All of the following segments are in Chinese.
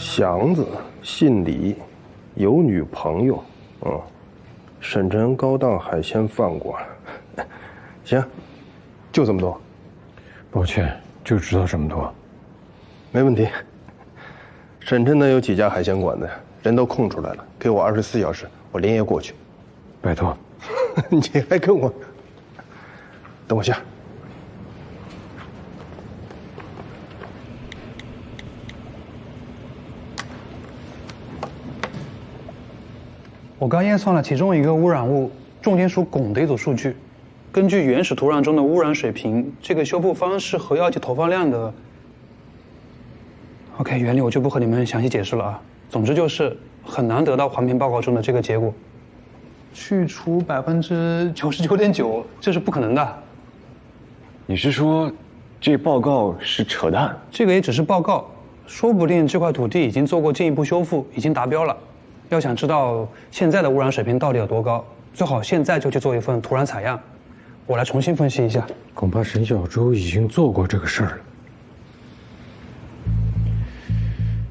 祥子姓李，有女朋友，省城高档海鲜饭馆。行，就这么多。抱歉，就知道这么多。没问题。省城呢有几家海鲜馆子，人都空出来了，给我24小时，我连夜过去。拜托。你还跟我？等我下。我刚验算了其中一个污染物重金属汞的一组数据，根据原始土壤中的污染水平，这个修复方式和药剂投放量的 ，OK， 原理我就不和你们详细解释了啊。总之就是很难得到环评报告中的这个结果，去除99.9%，这是不可能的。你是说，这报告是扯淡？这个也只是报告，说不定这块土地已经做过进一步修复，已经达标了。要想知道现在的污染水平到底有多高，最好现在就去做一份土壤采样，我来重新分析一下。恐怕沈小舟已经做过这个事儿了。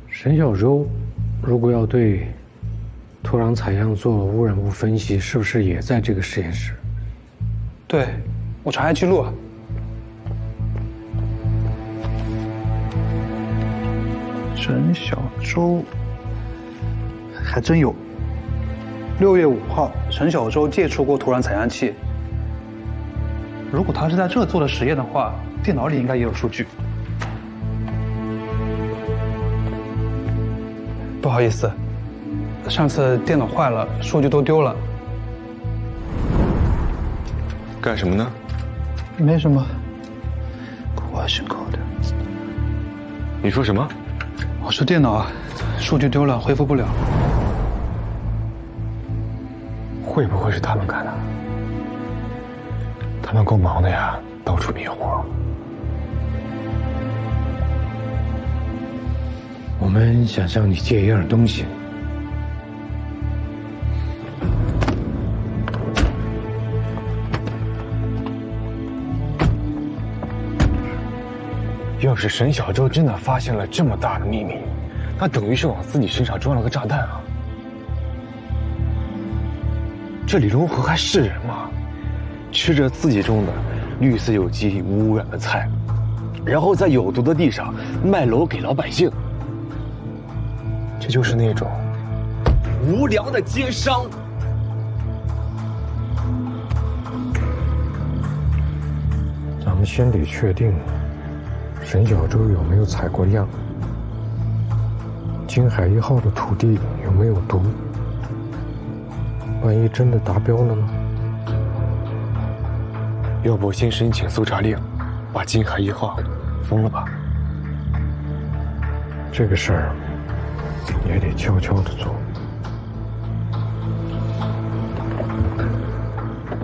沈小舟如果要对土壤采样做污染物分析，是不是也在这个实验室？对，我查下记录啊。沈小舟。还真有。6月5号，沈小舟借出过土壤采样器。如果他是在这做的实验的话，电脑里应该也有数据。不好意思，上次电脑坏了，数据都丢了。干什么呢？没什么。question code。你说什么？我说电脑数据丢了，恢复不了。会不会是他们干的？他们够忙的呀，到处灭火。我们想向你借一样东西。要是沈小舟真的发现了这么大的秘密，那等于是往自己身上装了个炸弹啊！这李荣和还是人吗？吃着自己种的绿色有机无污染的菜，然后在有毒的地上卖楼给老百姓，这就是那种无良的奸商。咱们先得确定沈小舟有没有采过样，金海1号的土地有没有毒？万一真的达标了呢？要不先申请搜查令，把金海1号封了吧。这个事儿也得悄悄的做。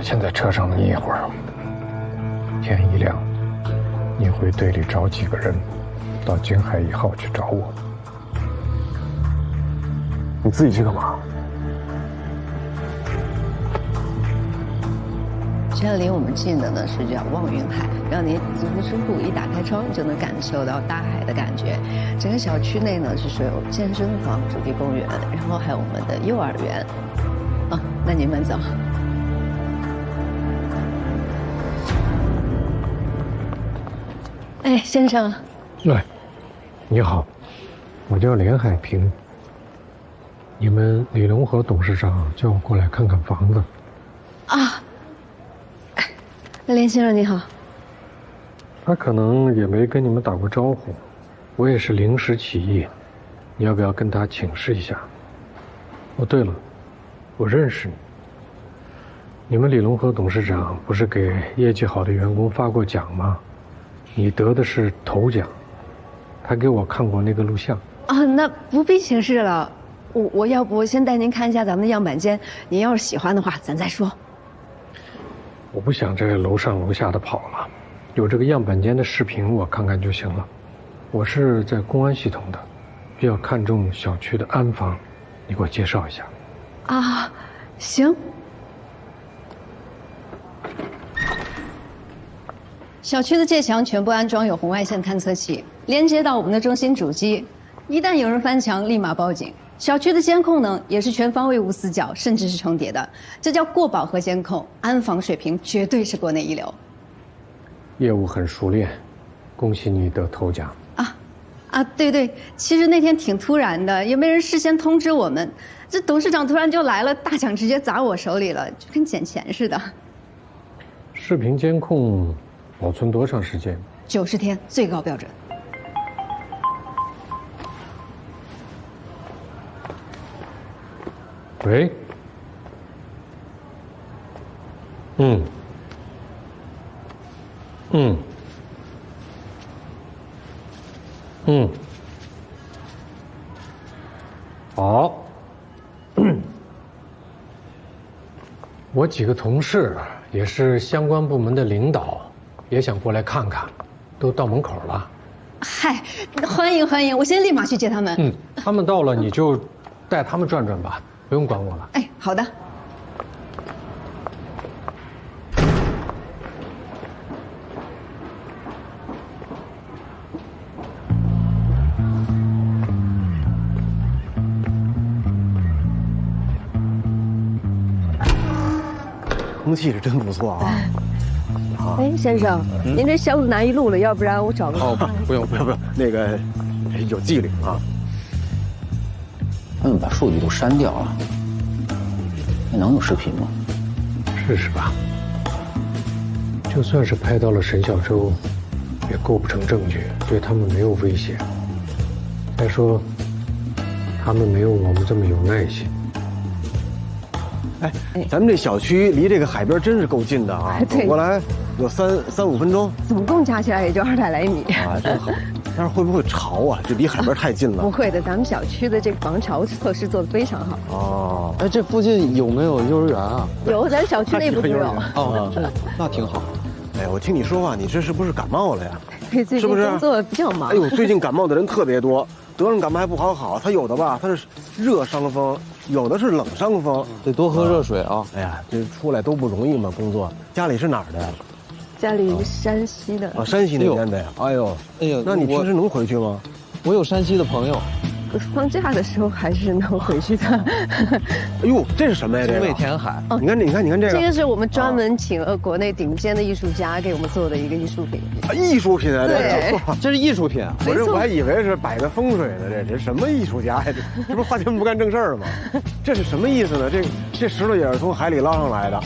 先在车上眯一会儿，天一亮，你回队里找几个人，到金海1号去找我。你自己去干嘛？这样离我们近的呢是叫望云海，让您足不出户，一打开窗就能感受到大海的感觉。整个小区内呢就是有健身房、主题公园，然后还有我们的幼儿园。哦，那您慢走。哎，先生。喂，你好，我叫连海平。你们李龙和董事长叫我过来看看房子。啊。连先生你好。他可能也没跟你们打过招呼，我也是临时起意，你要不要跟他请示一下？哦，对了，我认识你。你们李龙和董事长不是给业绩好的员工发过奖吗？你得的是头奖，他给我看过那个录像。啊，那不必请示了，我要不先带您看一下咱们的样板间，您要是喜欢的话，咱再说。我不想这楼上楼下的跑了，有这个样板间的视频我看看就行了。我是在公安系统的，比较看重小区的安防，你给我介绍一下。啊，行。小区的界墙全部安装有红外线探测器，连接到我们的中心主机。一旦有人翻墙，立马报警。小区的监控呢，也是全方位无死角，甚至是重叠的，这叫过饱和监控，安防水平绝对是国内一流。业务很熟练，恭喜你得头奖。对，其实那天挺突然的，也没人事先通知我们，这董事长突然就来了，大奖直接砸我手里了，就跟捡钱似的。视频监控保存多长时间？90天最高标准。喂。好。我几个同事也是相关部门的领导，也想过来看看，都到门口了。嗨，欢迎，我现在立马去接他们。他们到了你就带他们转转吧，不用管我了。哎，好的。空气是真不错啊！哎，先生，您这箱子难一路了，要不然我找个……不用，那个有纪律啊。他们把数据都删掉了，那能有视频吗？试试吧。就算是拍到了沈小舟，也构不成证据，对他们没有威胁。再说，他们没有我们这么有耐心。哎，咱们这小区离这个海边真是够近的啊，走过来有3、5分钟，总共加起来也就200来米啊，真好。但是会不会潮啊？这离海边太近了。不会的，咱们小区的这个防潮措施做得非常好。哦，哎，这附近有没有幼儿园啊？有，咱小区内部就有。哦，那挺好。哎，我听你说话，你这是不是感冒了呀？对，最近工作比较忙。哎呦，最近感冒的人特别多，得了感冒还不好，他有的吧，他是热伤风，有的是冷伤风，得多喝热水啊。哎呀，这出来都不容易嘛，工作。家里是哪儿的呀？家里山西的。啊，山西那边的呀。哎呦，那你平时能回去吗？我有山西的朋友。放假的时候还是能回去的。哎呦，这是什么呀？这精卫填海。哦，你看这个。这个是我们专门请了国内顶尖的艺术家给我们做的一个艺术品。啊，艺术品啊，对，这是艺术品。我还以为是摆个风水的，这什么艺术家呀？这不是花钱不干正事儿吗？这是什么意思呢？这石头也是从海里捞上来的，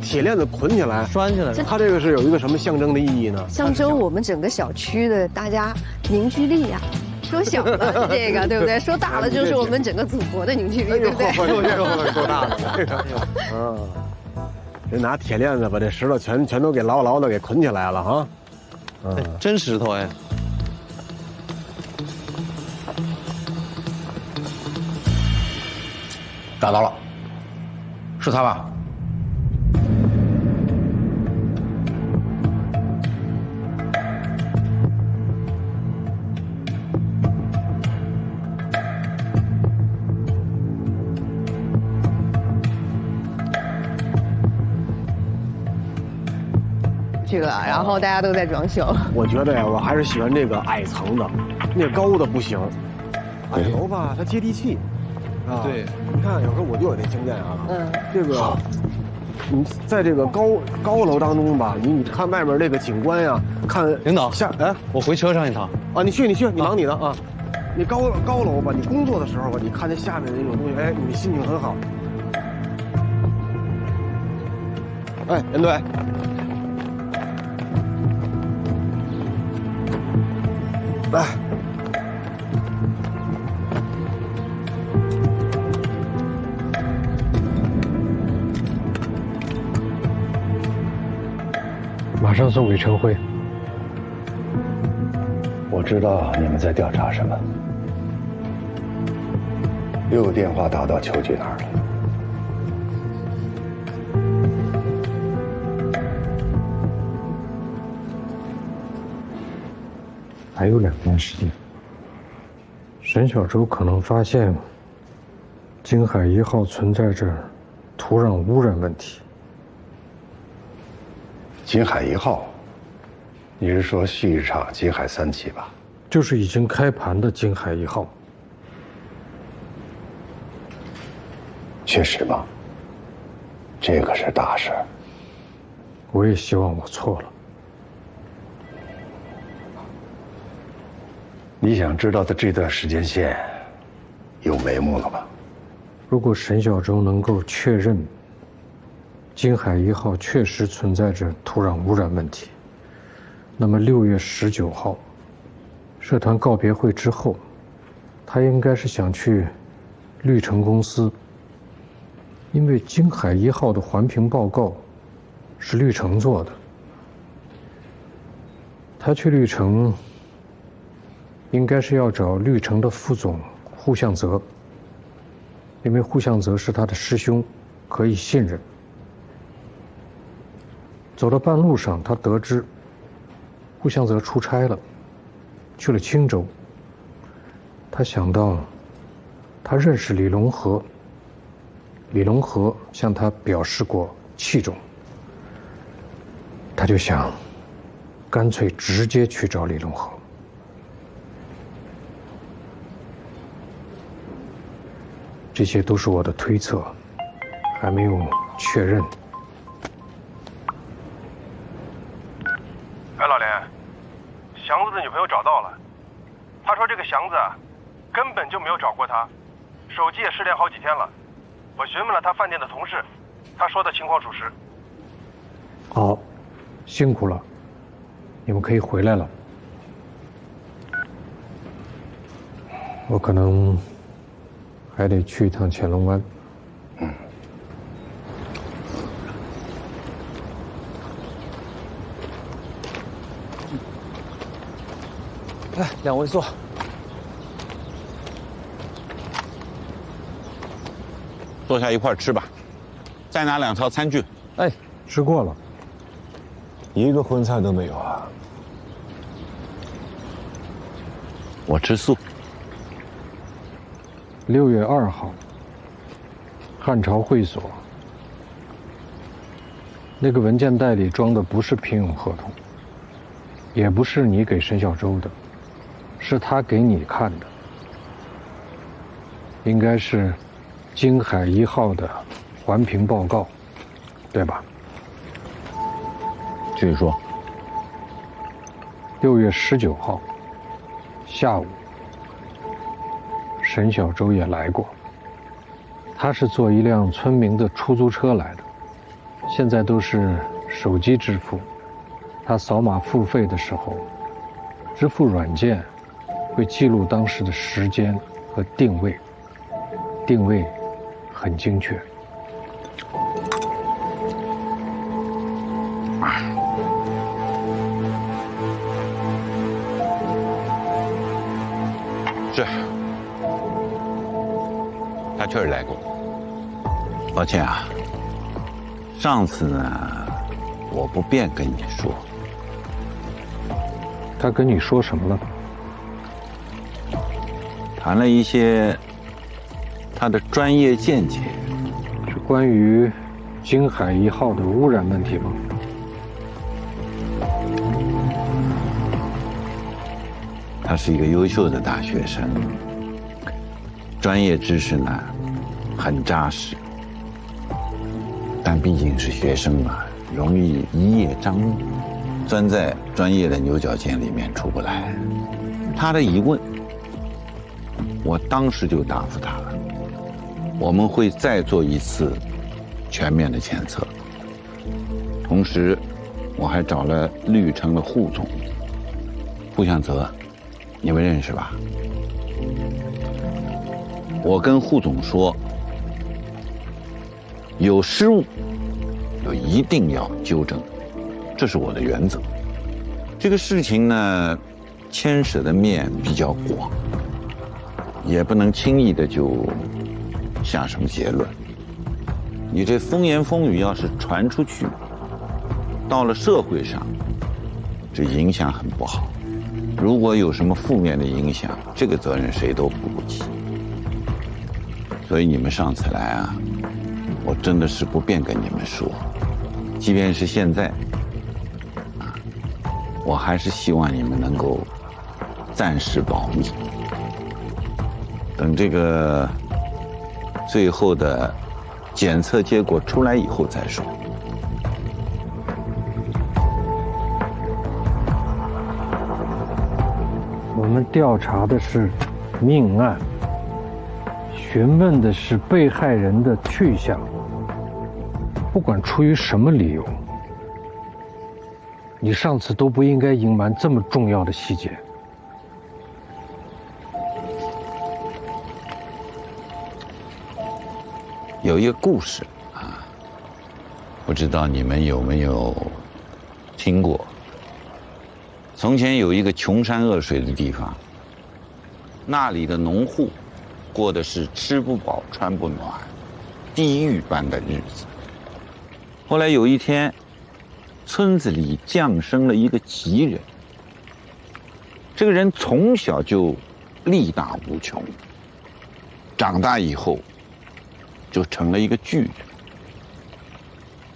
铁链子捆起来，拴起来。它这个是有一个什么象征的意义呢？象征我们整个小区的大家凝聚力呀。说小了这个对不对？说大了就是我们整个祖国的凝聚力，对不对？多大了？这拿铁链子把这石头全都给牢牢的给捆起来了啊！真石头哎！找到了，是他吧？去了，然后大家都在装修。我觉得呀，我还是喜欢这个矮层的，那高的不行。矮楼吧，它接地气。啊，对，你看，有时候我就有这经验啊。这个，你在这个高楼当中吧，你看外面这个景观呀，看领导下，我回车上一趟。啊，你去，你忙你的啊。你高楼吧，你工作的时候吧，你看见下面那种东西，哎，你心情很好。哎，严队。来，马上送给陈辉。我知道你们在调查什么。6个电话打到邱局那儿了。还有2件事情。沈小舟可能发现京海1号存在着土壤污染问题。京海1号，你是说蓄日厂京海3期吧？就是已经开盘的京海1号。确实吗？这可是大事。我也希望我错了。你想知道的这段时间线有眉目了吧？如果沈小舟能够确认京海1号确实存在着土壤污染问题，那么6月19号社团告别会之后，他应该是想去绿城公司，因为京海1号的环评报告是绿城做的。他去绿城应该是要找绿城的副总户向泽，因为户向泽是他的师兄，可以信任。走到半路上，他得知户向泽出差了，去了青州。他想到他认识李龙河，李龙河向他表示过器重，他就想干脆直接去找李龙河。这些都是我的推测，还没有确认。哎，老连，祥子的女朋友找到了，他说这个祥子根本就没有找过他，手机也失联好几天了。我询问了他饭店的同事，他说的情况属实。好，辛苦了，你们可以回来了。我可能还得去一趟乾隆湾。来，2位坐。坐下一块儿吃吧，再拿2套餐具。哎，吃过了，一个荤菜都没有啊。我吃素。6月2号，汉朝会所，那个文件袋里装的不是聘用合同，也不是你给沈小舟的，是他给你看的，应该是京海1号的环评报告，对吧？继续说。 6月19号下午，沈小舟也来过。他是坐一辆村民的出租车来的，现在都是手机支付。他扫码付费的时候，支付软件会记录当时的时间和定位，定位很精确。是，他确实来过。抱歉啊，上次呢，我不便跟你说。他跟你说什么了？谈了一些他的专业见解，是关于京海1号的污染问题吗？他是一个优秀的大学生，专业知识呢很扎实，但毕竟是学生嘛，容易一叶障目，钻在专业的牛角尖里面出不来。他的疑问，我当时就答复他了，我们会再做一次全面的检测，同时我还找了绿城的户总户向泽。你们认识吧？我跟户总说，有失误就一定要纠正，这是我的原则。这个事情呢，牵涉的面比较广，也不能轻易的就下什么结论。你这风言风语要是传出去，到了社会上，这影响很不好。如果有什么负面的影响，这个责任谁都负不起。所以你们上次来啊，我真的是不便跟你们说，即便是现在，我还是希望你们能够暂时保密，等这个最后的检测结果出来以后再说。我们调查的是命案，询问的是被害人的去向。不管出于什么理由，你上次都不应该隐瞒这么重要的细节。有一个故事啊，不知道你们有没有听过？从前有一个穷山恶水的地方，那里的农户过的是吃不饱穿不暖、地狱般的日子。后来有一天，村子里降生了一个奇人。这个人从小就力大无穷，长大以后就成了一个巨人。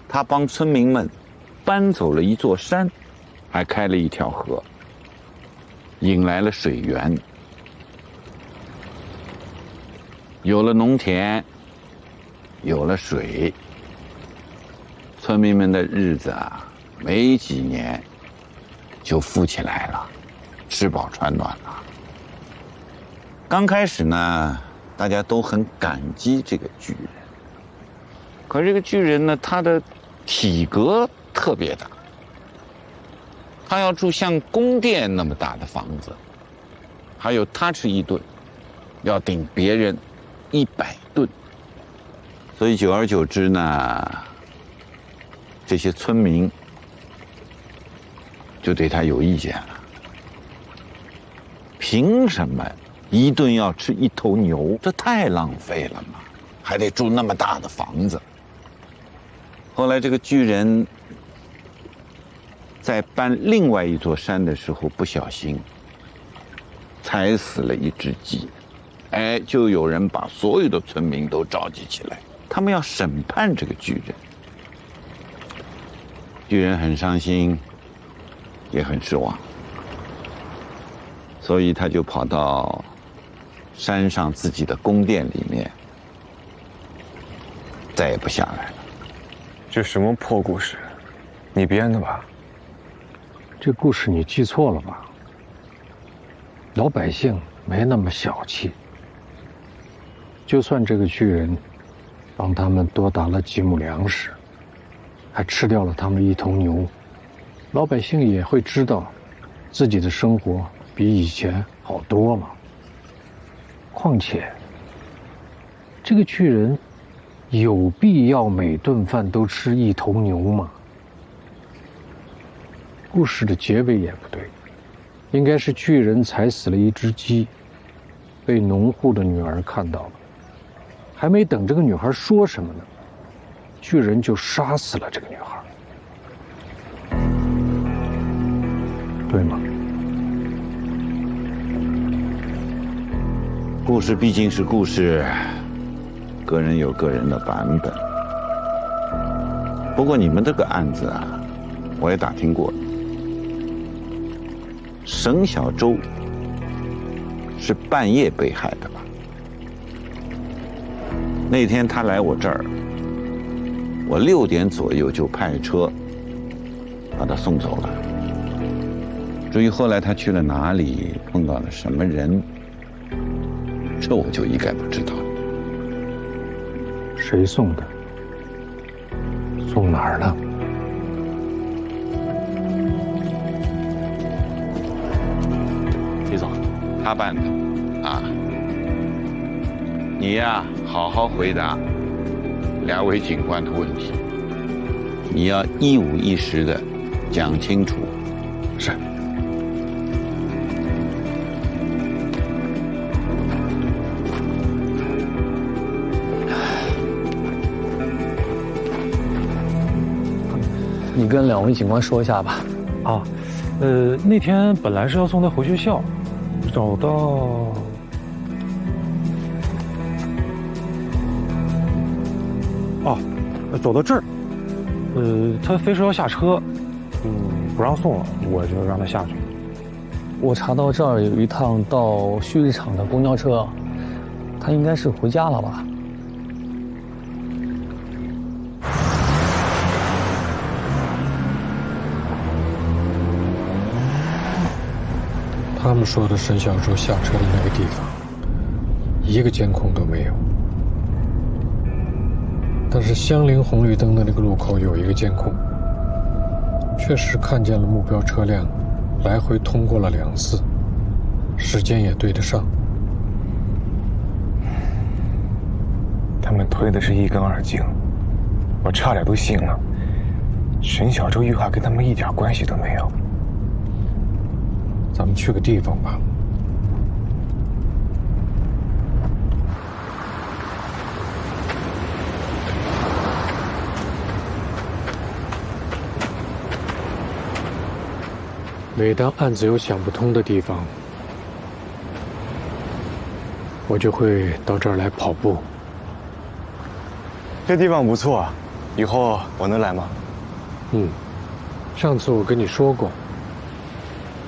他帮村民们搬走了一座山，还开了一条河，引来了水源。有了农田，有了水，村民们的日子啊，没几年就富起来了，吃饱穿暖了。刚开始呢，大家都很感激这个巨人。可这个巨人呢，他的体格特别大，他要住像宫殿那么大的房子，还有他吃一顿要顶别人100顿，所以久而久之呢，这些村民就对他有意见了。凭什么一顿要吃1头牛？这太浪费了嘛，还得住那么大的房子。后来这个巨人在搬另外一座山的时候，不小心踩死了一只鸡，就有人把所有的村民都召集起来，他们要审判这个巨人。巨人很伤心，也很失望，所以他就跑到山上自己的宫殿里面，再也不下来了。这什么破故事？你编的吧？这故事你记错了吧？老百姓没那么小气，就算这个巨人帮他们多打了几亩粮食，还吃掉了他们1头牛，老百姓也会知道自己的生活比以前好多了。况且这个巨人有必要每顿饭都吃1头牛吗？故事的结尾也不对，应该是巨人踩死了一只鸡，被农户的女儿看到了，还没等这个女孩说什么呢，巨人就杀死了这个女孩，对吗？故事毕竟是故事，个人有个人的版本。不过你们这个案子啊，我也打听过了。沈小舟是半夜被害的吧？那天他来我这儿，我6点左右就派车把他送走了。至于后来他去了哪里，碰到了什么人，这我就一概不知道了。谁送的？送哪儿了？李总，他办的，啊。你呀，好好回答2位警官的问题，你要一五一十的讲清楚。是。你跟2位警官说一下吧。啊，那天本来是要送他回学校，走到走到这儿，他非说要下车，不让送了，我就让他下去。我查到这儿有一趟到旭日厂的公交车，他应该是回家了吧？他们说的沈小舟下车的那个地方，一个监控都没有。但是相邻红绿灯的那个路口有一个监控，确实看见了目标车辆来回通过了2次，时间也对得上。他们推的是一干二净，我差点都信了。沈小舟遇害跟他们一点关系都没有。咱们去个地方吧。每当案子有想不通的地方，我就会到这儿来跑步。这地方不错，以后我能来吗？上次我跟你说过，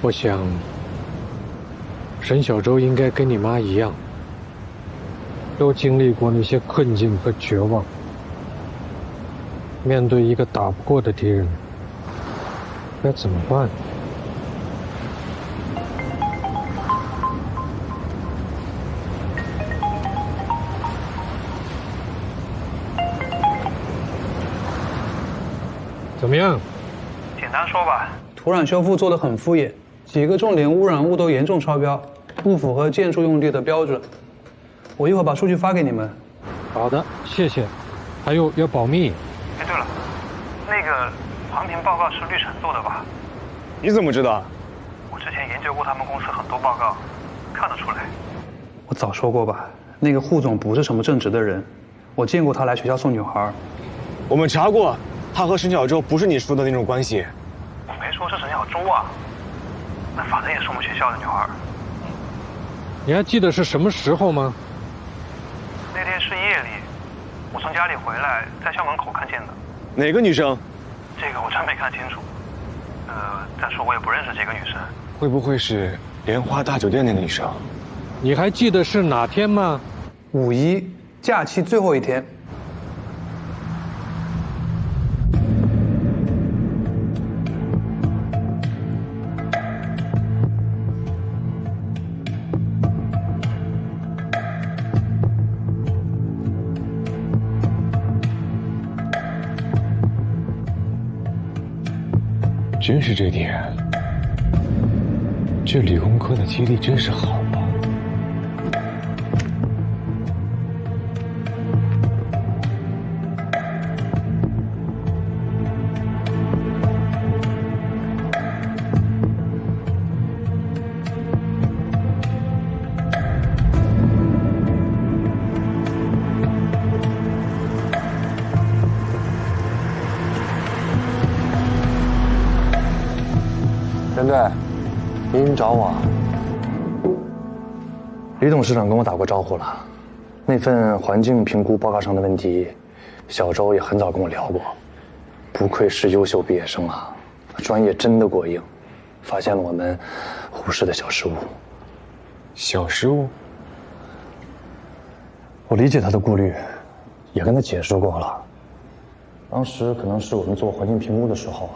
我想沈小舟应该跟你妈一样，都经历过那些困境和绝望。面对一个打不过的敌人，该怎么办？怎么样？简单说吧，土壤修复做得很敷衍，几个重点污染物都严重超标，不符合建筑用地的标准。我一会儿把数据发给你们。好的，谢谢。还有要保密。哎，对了，那个环评报告是绿城做的吧？你怎么知道？我之前研究过他们公司很多报告，看得出来。我早说过吧，那个护总不是什么正直的人，我见过他来学校送女孩。我们查过。他和沈小舟不是你说的那种关系。我没说是沈小舟啊，那反正也是我们学校的女孩。你还记得是什么时候吗？那天是夜里，我从家里回来，在校门口看见的。哪个女生？这个我真没看清楚。但是我也不认识这个女生。会不会是莲花大酒店那个女生？你还记得是哪天吗？5·1假期最后一天。真是这点，这理工科的激励真是好吧？陈队，您找我？李董事长跟我打过招呼了，那份环境评估报告上的问题，小周也很早跟我聊过。不愧是优秀毕业生啊，专业真的过硬，发现了我们忽视的小失误。小失误？我理解他的顾虑，也跟他解释过了。当时可能是我们做环境评估的时候，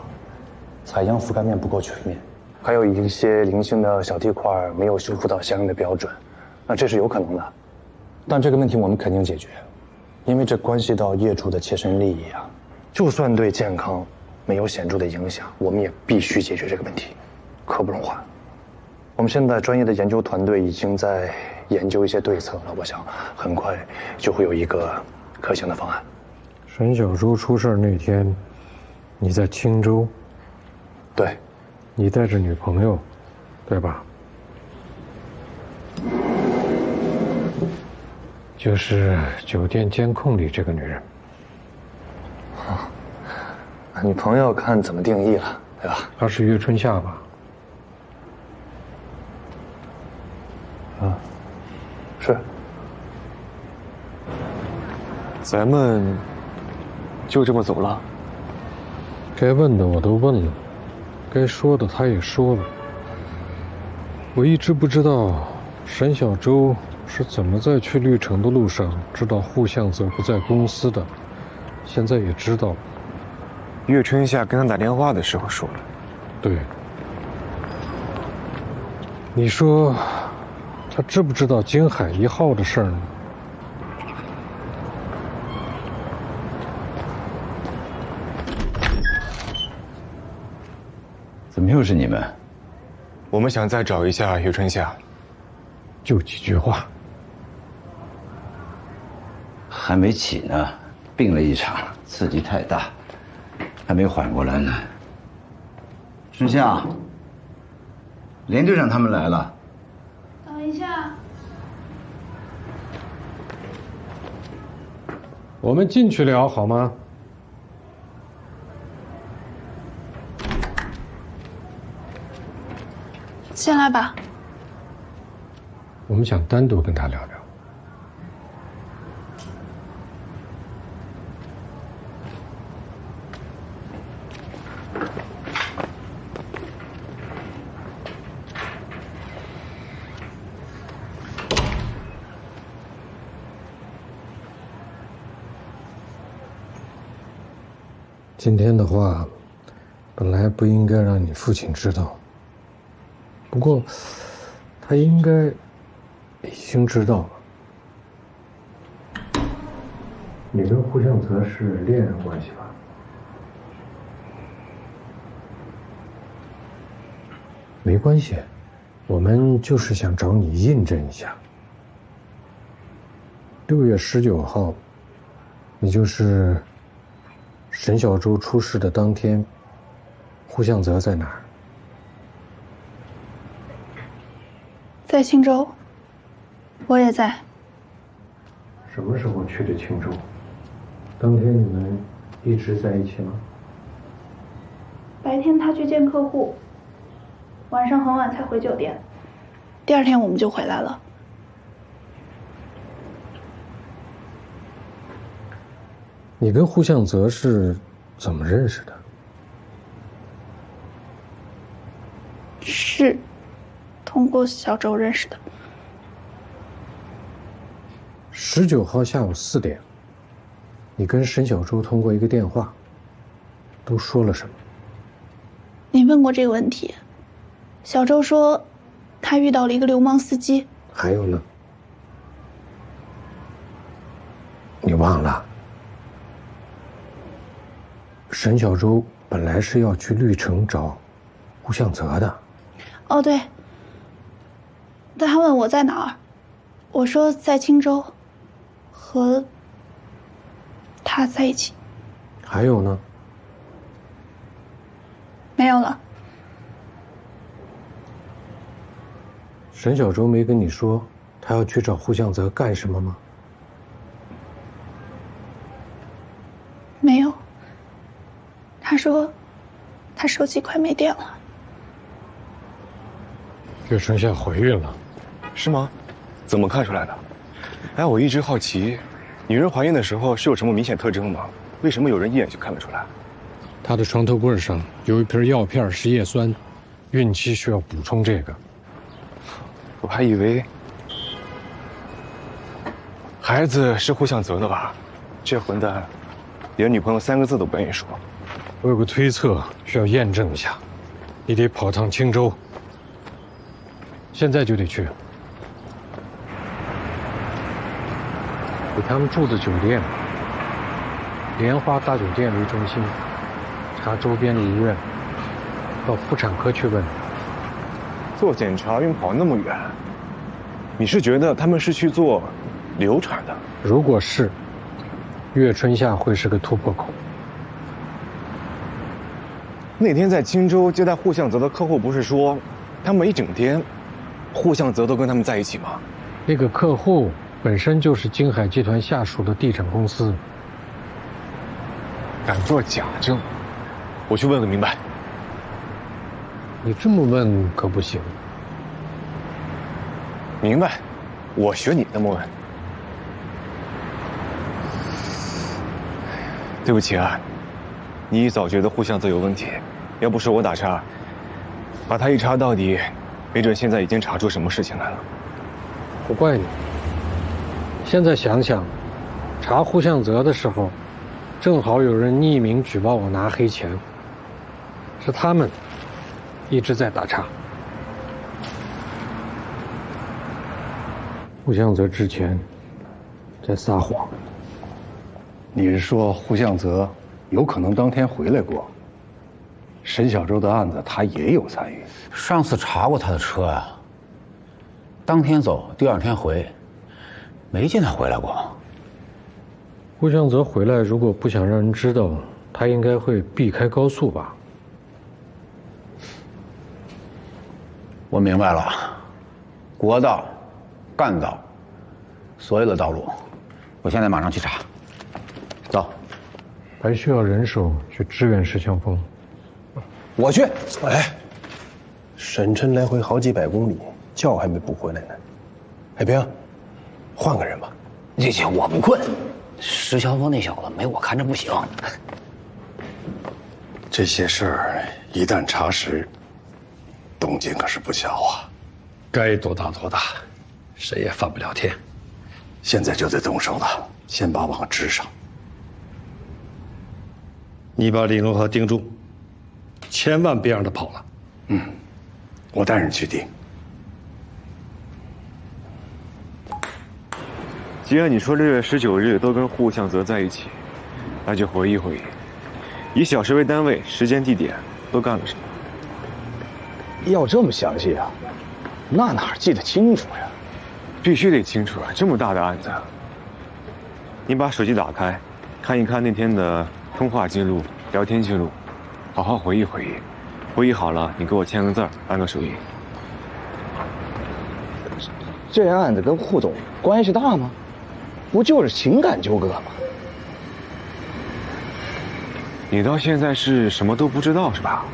采样覆盖面不够全面。还有一些零星的小地块没有修复到相应的标准，那这是有可能的，但这个问题我们肯定解决，因为这关系到业主的切身利益啊。就算对健康没有显著的影响，我们也必须解决这个问题，刻不容缓。我们现在专业的研究团队已经在研究一些对策了，我想很快就会有一个可行的方案。沈小舟出事那天，你在青州。对。你带着女朋友，对吧？就是酒店监控里这个女人。女朋友看怎么定义了，对吧？她是岳春夏吧？是。咱们就这么走了？该问的我都问了。该说的他也说了，我一直不知道沈小舟是怎么在去绿城的路上知道户相泽不在公司的，现在也知道了。岳春夏跟他打电话的时候说了。对。你说他知不知道京海1号的事儿呢？怎么又是你们？我们想再找一下岳春夏，就几句话。还没起呢，病了一场，刺激太大，还没缓过来呢。春夏，连队长他们来了。等一下。我们进去聊好吗？进来吧。我们想单独跟他聊聊。今天的话，本来不应该让你父亲知道，不过他应该已经知道了。你跟户相泽是恋人关系吧？没关系，我们就是想找你印证一下。6月19号，也就是沈小舟出事的当天，户相泽在哪儿？在青州。我也在。什么时候去的青州？当天你们一直在一起吗？白天他去见客户，晚上很晚才回酒店，第2天我们就回来了。你跟户相泽是怎么认识的？是通过小周认识的。19号下午4点，你跟沈小舟通过一个电话，都说了什么？你问过这个问题。小周说他遇到了一个流氓司机。还有呢？你忘了？沈小舟本来是要去绿城找户相泽的。哦，对。但他问我在哪儿，我说在青州，和他在一起。还有呢？没有了。沈小舟没跟你说他要去找户相泽干什么吗？没有。他说他手机快没电了。岳春夏怀孕了。是吗？怎么看出来的？哎，我一直好奇，女人怀孕的时候是有什么明显特征吗？为什么有人一眼就看得出来？她的床头柜上有一瓶药片是叶酸，孕期需要补充这个。我还以为孩子是户相泽的吧？这混蛋连女朋友3个字都不愿意说。我有个推测，需要验证一下，你得跑趟青州，现在就得去。以他们住的酒店莲花大酒店为中心，查周边的医院，到妇产科去问。做检查用跑那么远，你是觉得他们是去做流产的？如果是，岳春夏会是个突破口。那天在青州接待户相泽的客户不是说，他们一整天，户相泽都跟他们在一起吗？那个客户本身就是京海集团下属的地产公司，敢做假证，我去问个明白。你这么问可不行。明白，我学你那么问。对不起啊，你早觉得户相泽有问题，要不是我打岔，把他一查到底，没准现在已经查出什么事情来了。不怪你。现在想想，查户相泽的时候，正好有人匿名举报我拿黑钱，是他们一直在打岔。户相泽之前在撒谎。你是说户相泽有可能当天回来过？沈小舟的案子他也有参与。上次查过他的车啊，当天走，第二天回，没见他回来过。户相泽回来，如果不想让人知道，他应该会避开高速吧？我明白了，国道、干道，所有的道路，我现在马上去查。走，还需要人手去支援石强峰。我去。哎，沈琛来回好几百公里，觉还没补回来呢。海平，换个人吧。这我不困。石强峰那小子没我看着不行。这些事儿一旦查实，动静可是不小啊。该多大多大，谁也翻不了天。现在就得动手了，先把网支上。你把李龙河盯住，千万别让他跑了。我带人去盯。既然你说6月19日都跟户相泽在一起，那就回忆回忆，以小时为单位，时间地点都干了什么？要这么详细啊？那哪记得清楚呀？必须得清楚啊！这么大的案子，你把手机打开，看一看那天的通话记录、聊天记录，好好回忆回忆。回忆好了，你给我签个字，按个手印。这案子跟户总关系大吗？不就是情感纠葛吗？你到现在是什么都不知道是吧？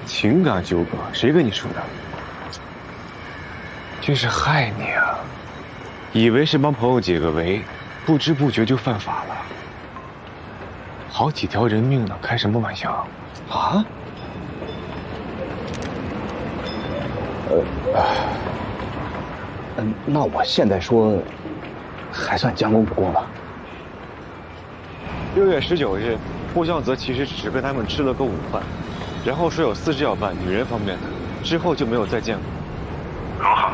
情感纠葛，谁跟你说的？真是害你啊！以为是帮朋友解个围，不知不觉就犯法了。好几条人命呢，开什么玩笑？啊？那我现在说，还算将功补过吧。 6月19日，户相泽其实只是跟他们吃了个午饭，然后说有私事要办，女人方面的，之后就没有再见过。很好。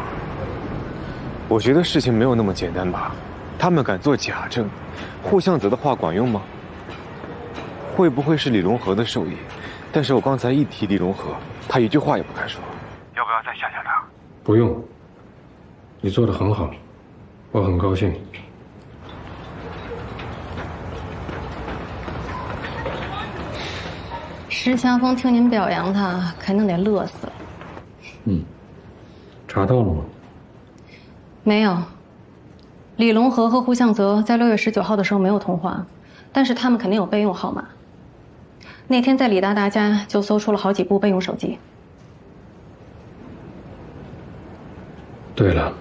我觉得事情没有那么简单吧？他们敢做假证，户相泽的话管用吗？会不会是李龙河的授意？但是我刚才一提李龙河，他一句话也不敢说。要不要再吓吓他？不用，你做得很好，我很高兴。 石强峰听您表扬他，肯定得乐死了。查到了吗？没有。李龙河和胡向泽在6月19号的时候没有通话，但是他们肯定有备用号码。那天在李大大家就搜出了好几部备用手机。对了，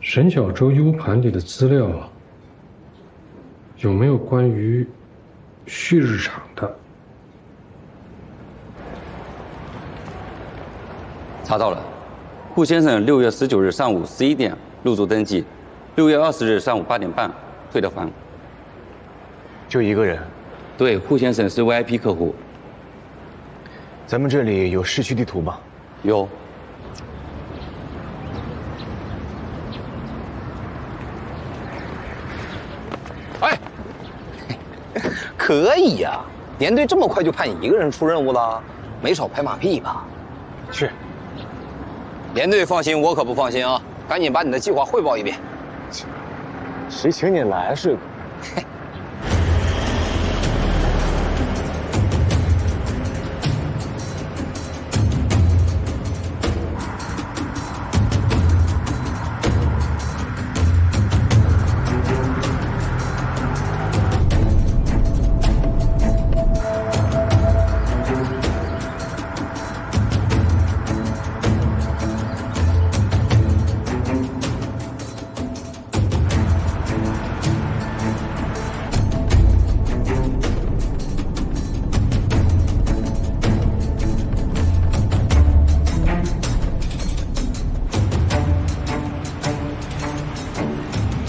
沈小舟 U 盘里的资料有没有关于？ 旭日厂的查到了，顾先生6月19日上午11点入住登记，6月20日上午8点半退的房。就一个人？对，顾先生是 VIP 客户。咱们这里有市区地图吗？有。哎。 可以呀、连队这么快就派你一个人出任务了，没少拍马屁吧？是。连队放心，我可不放心啊！赶紧把你的计划汇报一遍。谁请你来是？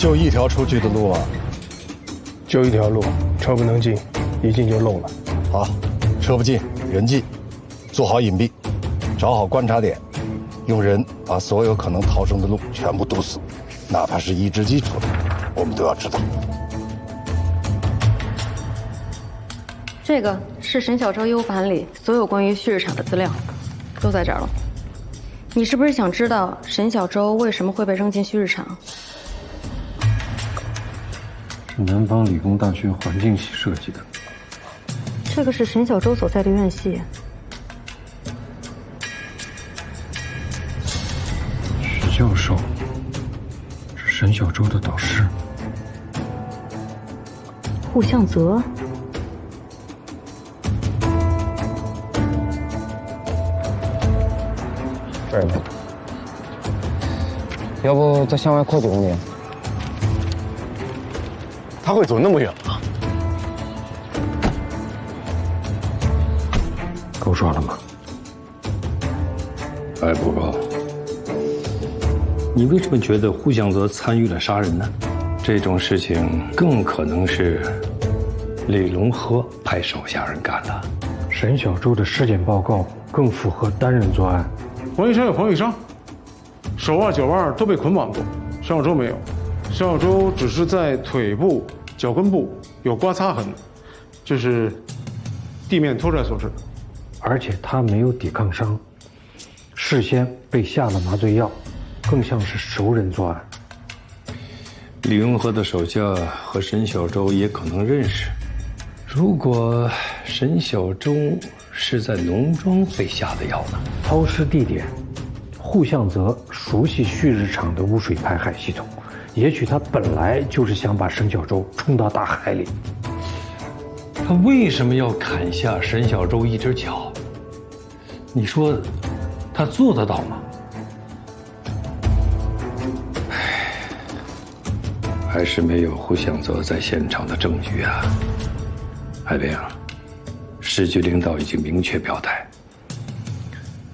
就一条出去的路啊？就一条路，车不能进，一进就漏了。好，车不进，人进，做好隐蔽，找好观察点，用人把所有可能逃生的路全部堵死，哪怕是一只鸡出来，我们都要知道。这个是沈小舟 U 盘里所有关于旭日厂的资料，都在这儿了。你是不是想知道沈小舟为什么会被扔进旭日厂？是南方理工大学环境系设计的。这个是沈小舟所在的院系。徐教授是沈小舟的导师。顾向泽。这儿呢。要不再向外扩9公里？他会走那么远吗？够爽了吗？还不够。你为什么觉得顾向泽参与了杀人呢？这种事情更可能是李龙河派手下人干的。沈小舟的尸检报告更符合单人作案。黄玉山有黄玉伤，手腕、脚腕都被捆绑过，沈小舟没有。沈小舟只是在腿部、脚跟部有刮擦痕，这是地面拖拽所致。而且他没有抵抗伤，事先被下了麻醉药，更像是熟人作案。李永和的手下和沈小舟也可能认识。如果沈小舟是在农庄被下的药呢？抛尸地点，顾向泽熟悉旭日厂的污水排海系统，也许他本来就是想把沈小舟冲到大海里。他为什么要砍下沈小舟一只脚？你说他做得到吗？还是没有顾向泽在现场的证据啊。海平，市局领导已经明确表态，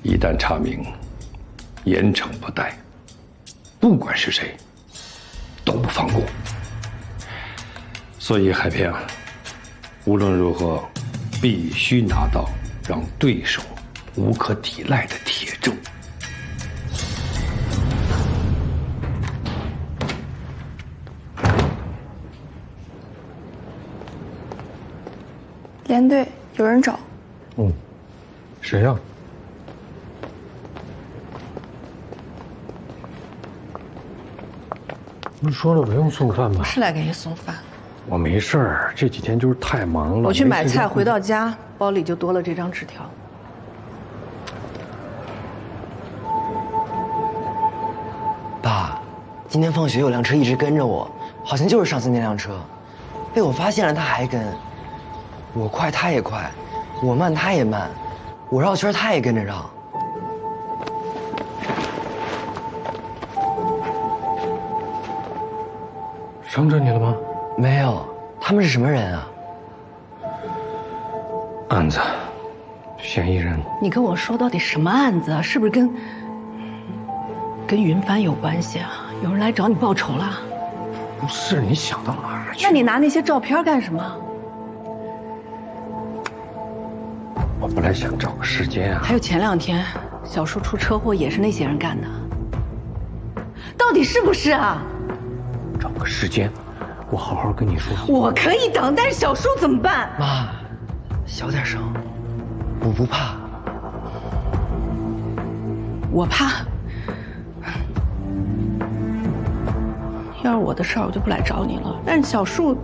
一旦查明，严惩不贷，不管是谁，都不放过。所以海平，无论如何，必须拿到让对手无可抵赖的铁证。连队有人找。谁呀？不是说了不用送饭吗？不是来给你送饭。我没事儿，这几天就是太忙了。我去买菜，回到家包里就多了这张纸条。爸，今天放学有辆车一直跟着我，好像就是上次那辆车，被我发现了，他还跟。我快他也快，我慢他也慢，我绕圈他也跟着绕。伤着你了吗？没有，他们是什么人啊？案子，嫌疑人。你跟我说到底什么案子啊？是不是跟云帆有关系啊？有人来找你报仇了？不是，你想到哪儿去？那你拿那些照片干什么？我本来想找个时间啊。还有前2天小树出车祸也是那些人干的，到底是不是啊？找个时间，我好好跟你说。我可以等，但是小树怎么办？妈，小点声，我不怕。我怕。要是我的事儿，我就不来找你了。但是小树。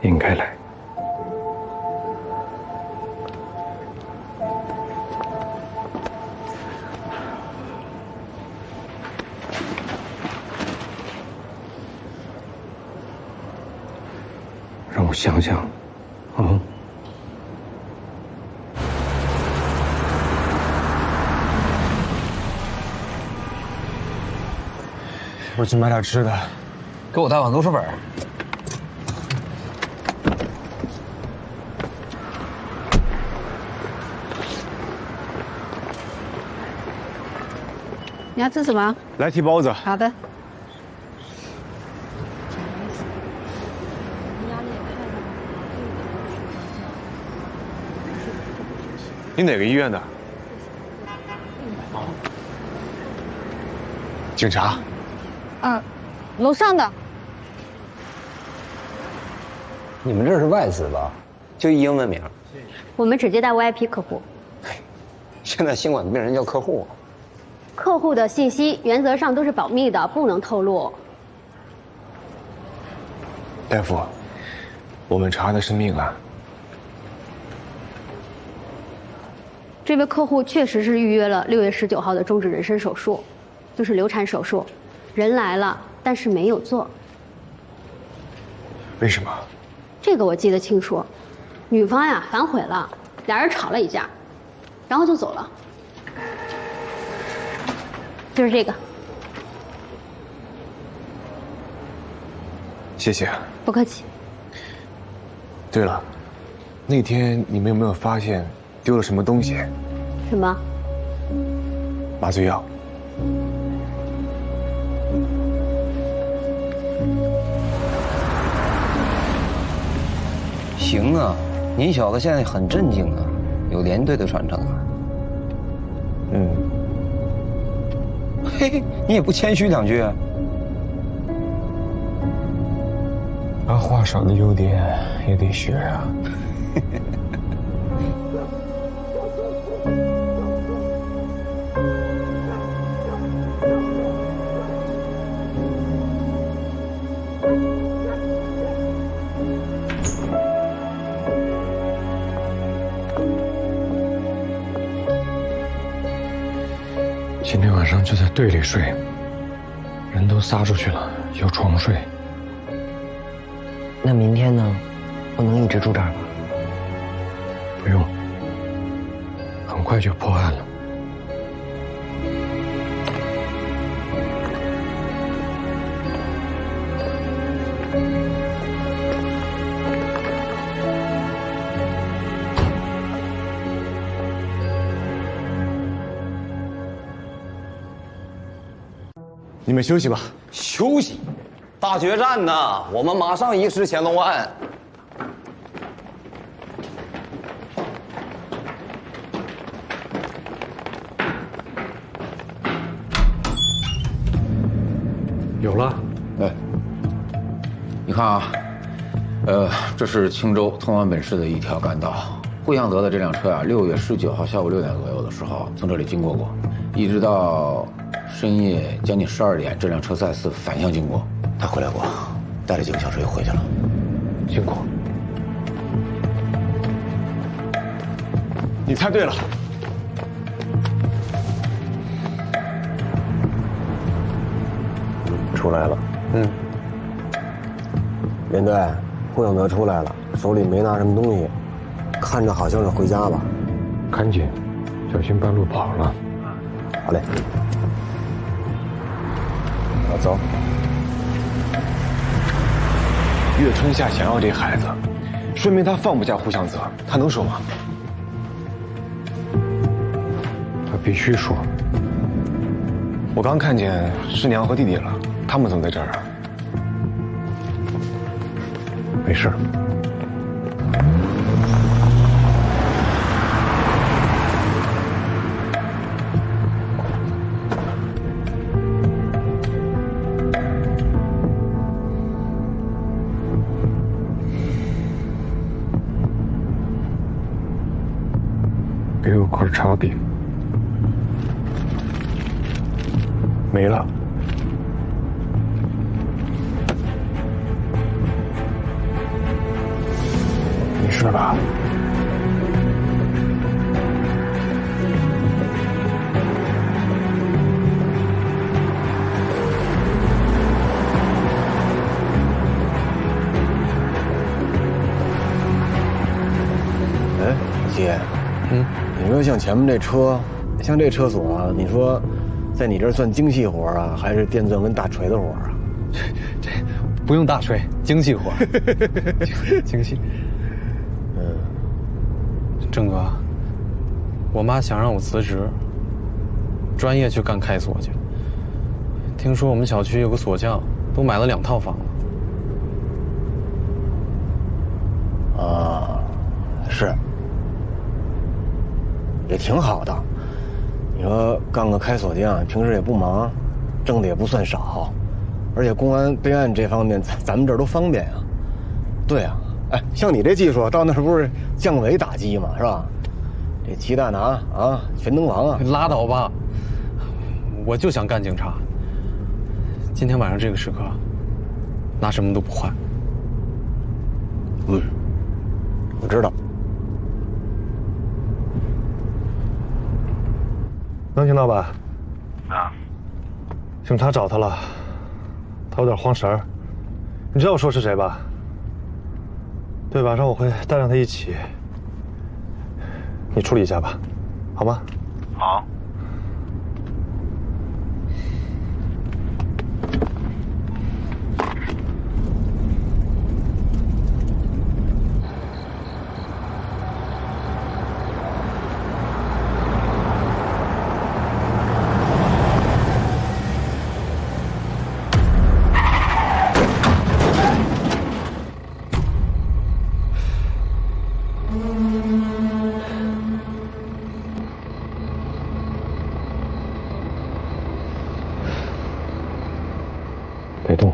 应该来。让我想想，啊。我去买点吃的，给我带碗螺蛳粉。你要吃什么？来提包子。好的。你哪个医院的？警察。楼上的。你们这是外资吧？就一英文名。我们只接待 VIP 客户。现在新冠病人叫客户。客户的信息原则上都是保密的，不能透露。大夫，我们查的是命案。这位客户确实是预约了6月19号的终止人身手术，就是流产手术，人来了，但是没有做。为什么？这个我记得清楚，女方呀反悔了，俩人吵了一架，然后就走了。就是这个。谢谢。不客气。对了，那天你们有没有发现丢了什么东西？什么？麻醉药。行啊，您小子现在很镇静啊，有连队的传承啊。嘿，你也不谦虚两句。把话少的优点也得学啊。今天晚上就在队里睡，人都撒出去了，有床睡。那明天呢？不能一直住这儿吧？不用，很快就破案了。你们休息吧。休息？大决战呢？我们马上移师乾隆湾。有了。哎，你看啊，这是青州通往本市的一条干道。户向泽的这辆车啊，6月19号下午6点左右的时候从这里经过过，一直到深夜将近12点，这辆车再次反向经过。他回来过，待了几个小时又回去了。辛苦。你猜对了。出来了。连队，户向泽出来了，手里没拿什么东西，看着好像是回家吧。赶紧，小心半路跑了。好嘞。走。岳春夏想要这孩子，说明他放不下户向泽，他能说吗？他必须说。我刚看见师娘和弟弟了，他们怎么在这儿啊？没事。给我块茶饼。没了。没事吧？哎，姐，你说像前面这车，像这车锁啊，你说，在你这儿算精细活啊，还是电钻跟大锤子活啊？这不用大锤，精细活，精细。郑哥，我妈想让我辞职，专业去干开锁去，听说我们小区有个锁匠，都买了2套房了。啊，是，也挺好的。你说干个开锁匠，平时也不忙，挣的也不算少，而且公安备案这方面，咱们这儿都方便啊。对啊，哎，像你这技术，到那儿不是降维打击嘛，是吧？这齐大拿啊，全能王啊！拉倒吧，我就想干警察。今天晚上这个时刻，拿什么都不换。嗯，我知道。能听到吧？啊，警察找他了，他有点慌神儿。你知道我说是谁吧？对，晚上我会带上他一起，你处理一下吧，好吗？好。别动。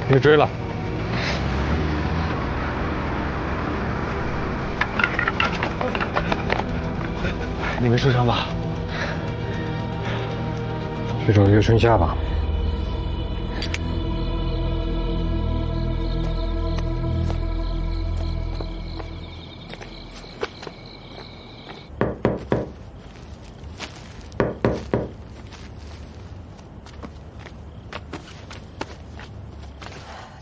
别追了。你没受伤吧？去找岳春夏吧。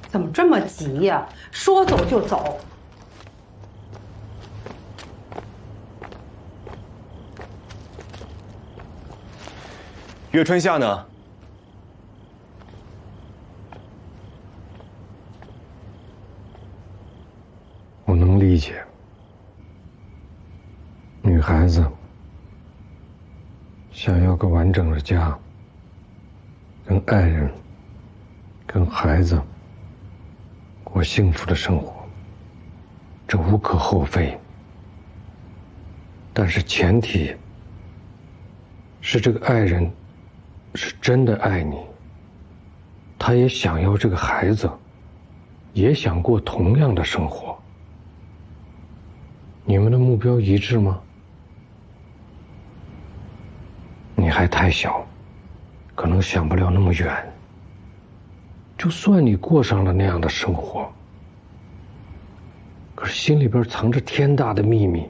怎么这么急呀？说走就走。岳春夏呢？我能理解，女孩子想要个完整的家，跟爱人、跟孩子过幸福的生活，这无可厚非。但是前提是这个爱人是真的爱你，他也想要这个孩子，也想过同样的生活。你们的目标一致吗？你还太小，可能想不了那么远。就算你过上了那样的生活，可是心里边藏着天大的秘密，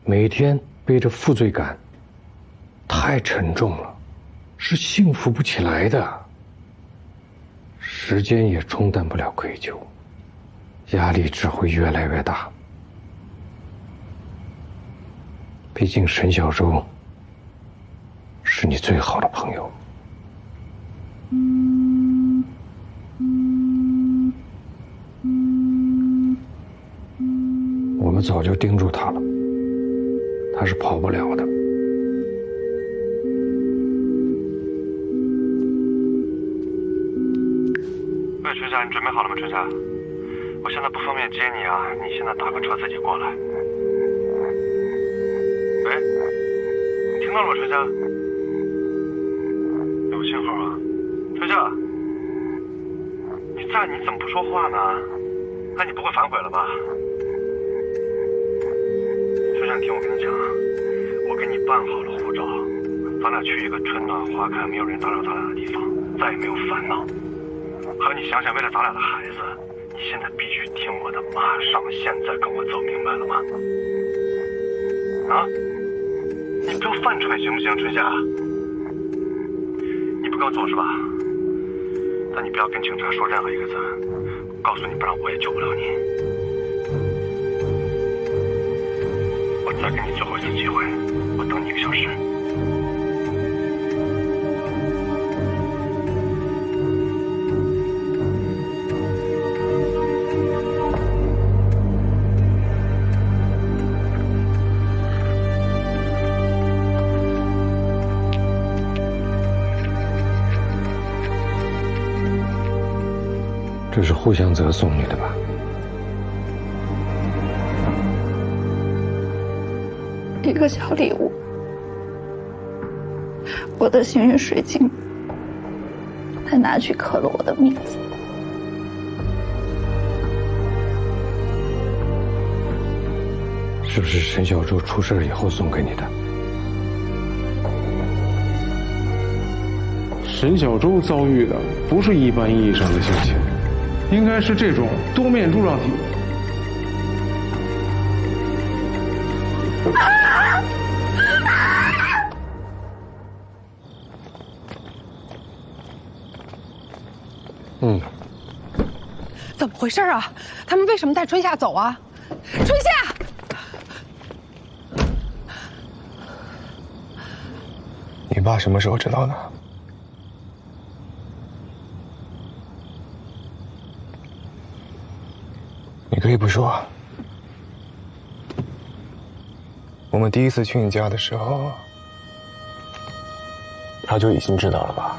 每天背着负罪感，太沉重了，是幸福不起来的。时间也冲淡不了愧疚，压力只会越来越大。毕竟沈小舟是你最好的朋友。我们早就盯住他了，他是跑不了的。喂，春夏，你准备好了吗？春夏，我现在不方便接你啊，你现在打个车自己过来。喂，你听到了吗？春夏，有信号啊。春夏，你在，你怎么不说话呢？那你不会反悔了吧？春夏，你听我跟你讲，我给你办好了护照，咱俩去一个春暖花开、没有人打扰咱俩的地方，再也没有烦恼。还有，你想想，为了咱俩的孩子，你现在必须听我的，马上现在跟我走，明白了吗？啊？你不要犯蠢行不行，春夏？你不跟我走是吧？但你不要跟警察说任何一个字，告诉你，不然我也救不了你。我再给你最后一次机会，我等你1个小时。这是户相泽送你的吧？一个小礼物，我的幸运水晶，他拿去刻了我的名字。是不是沈小舟出事以后送给你的？沈小舟遭遇的不是一般意义上的性侵，应该是这种多面柱状体。怎么回事啊？他们为什么带春夏走啊？春夏！你爸什么时候知道的？你可以不说。我们第一次去你家的时候，他就已经知道了吧？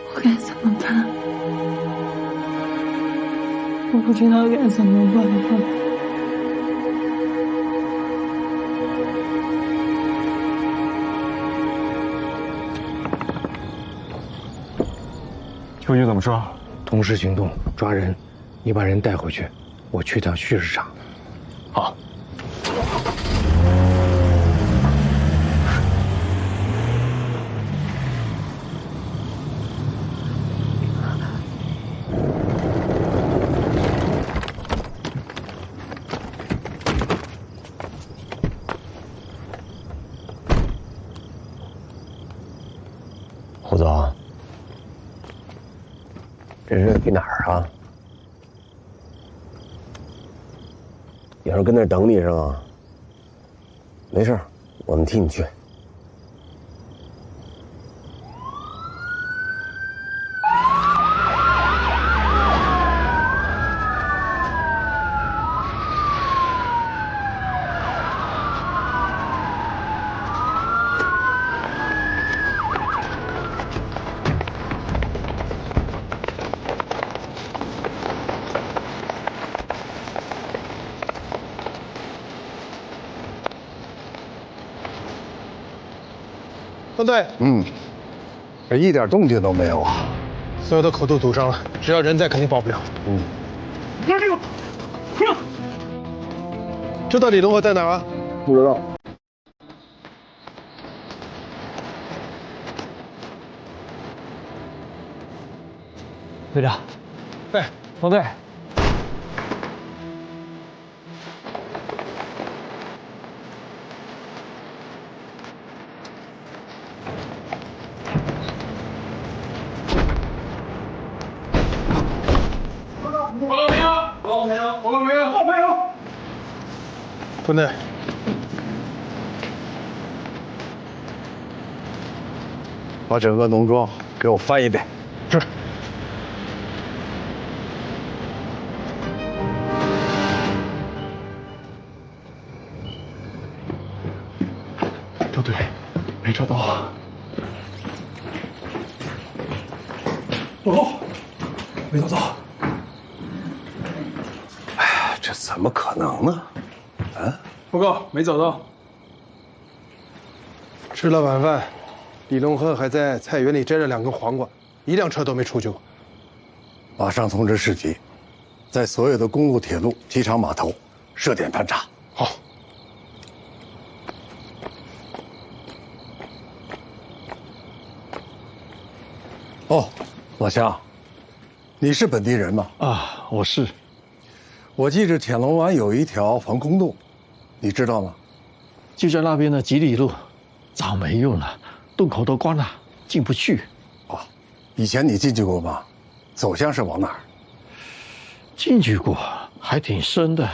我该怎么办？我不知道该怎么办了。秋菊怎么说？同时行动，抓人。你把人带回去，我去趟旭市场。好。胡总，这是去哪儿啊？有人跟那儿等你是吗？没事，我们替你去。分队，这一点动静都没有啊！所有的口都堵上了，只要人在，肯定跑不了。看这个，知道李龙河在哪儿啊？不知道。队长，哎，方队，报告兵，报告兵，吞内。把整个农庄给我翻一遍。是。周队，没找到。报告，没找到。哎呀，这怎么可能呢？啊？报告，没找到。吃了晚饭，李龙和还在菜园里摘了2根黄瓜，一辆车都没出去过。马上通知市局，在所有的公路、铁路、机场、码头设点盘查。好。哦，老乡，你是本地人吗？啊，我是。我记着铁龙湾有一条防空洞，你知道吗？就在那边的几里路，早没用了，洞口都关了，进不去。哦，以前你进去过吗？走向是往哪儿？进去过，还挺深的，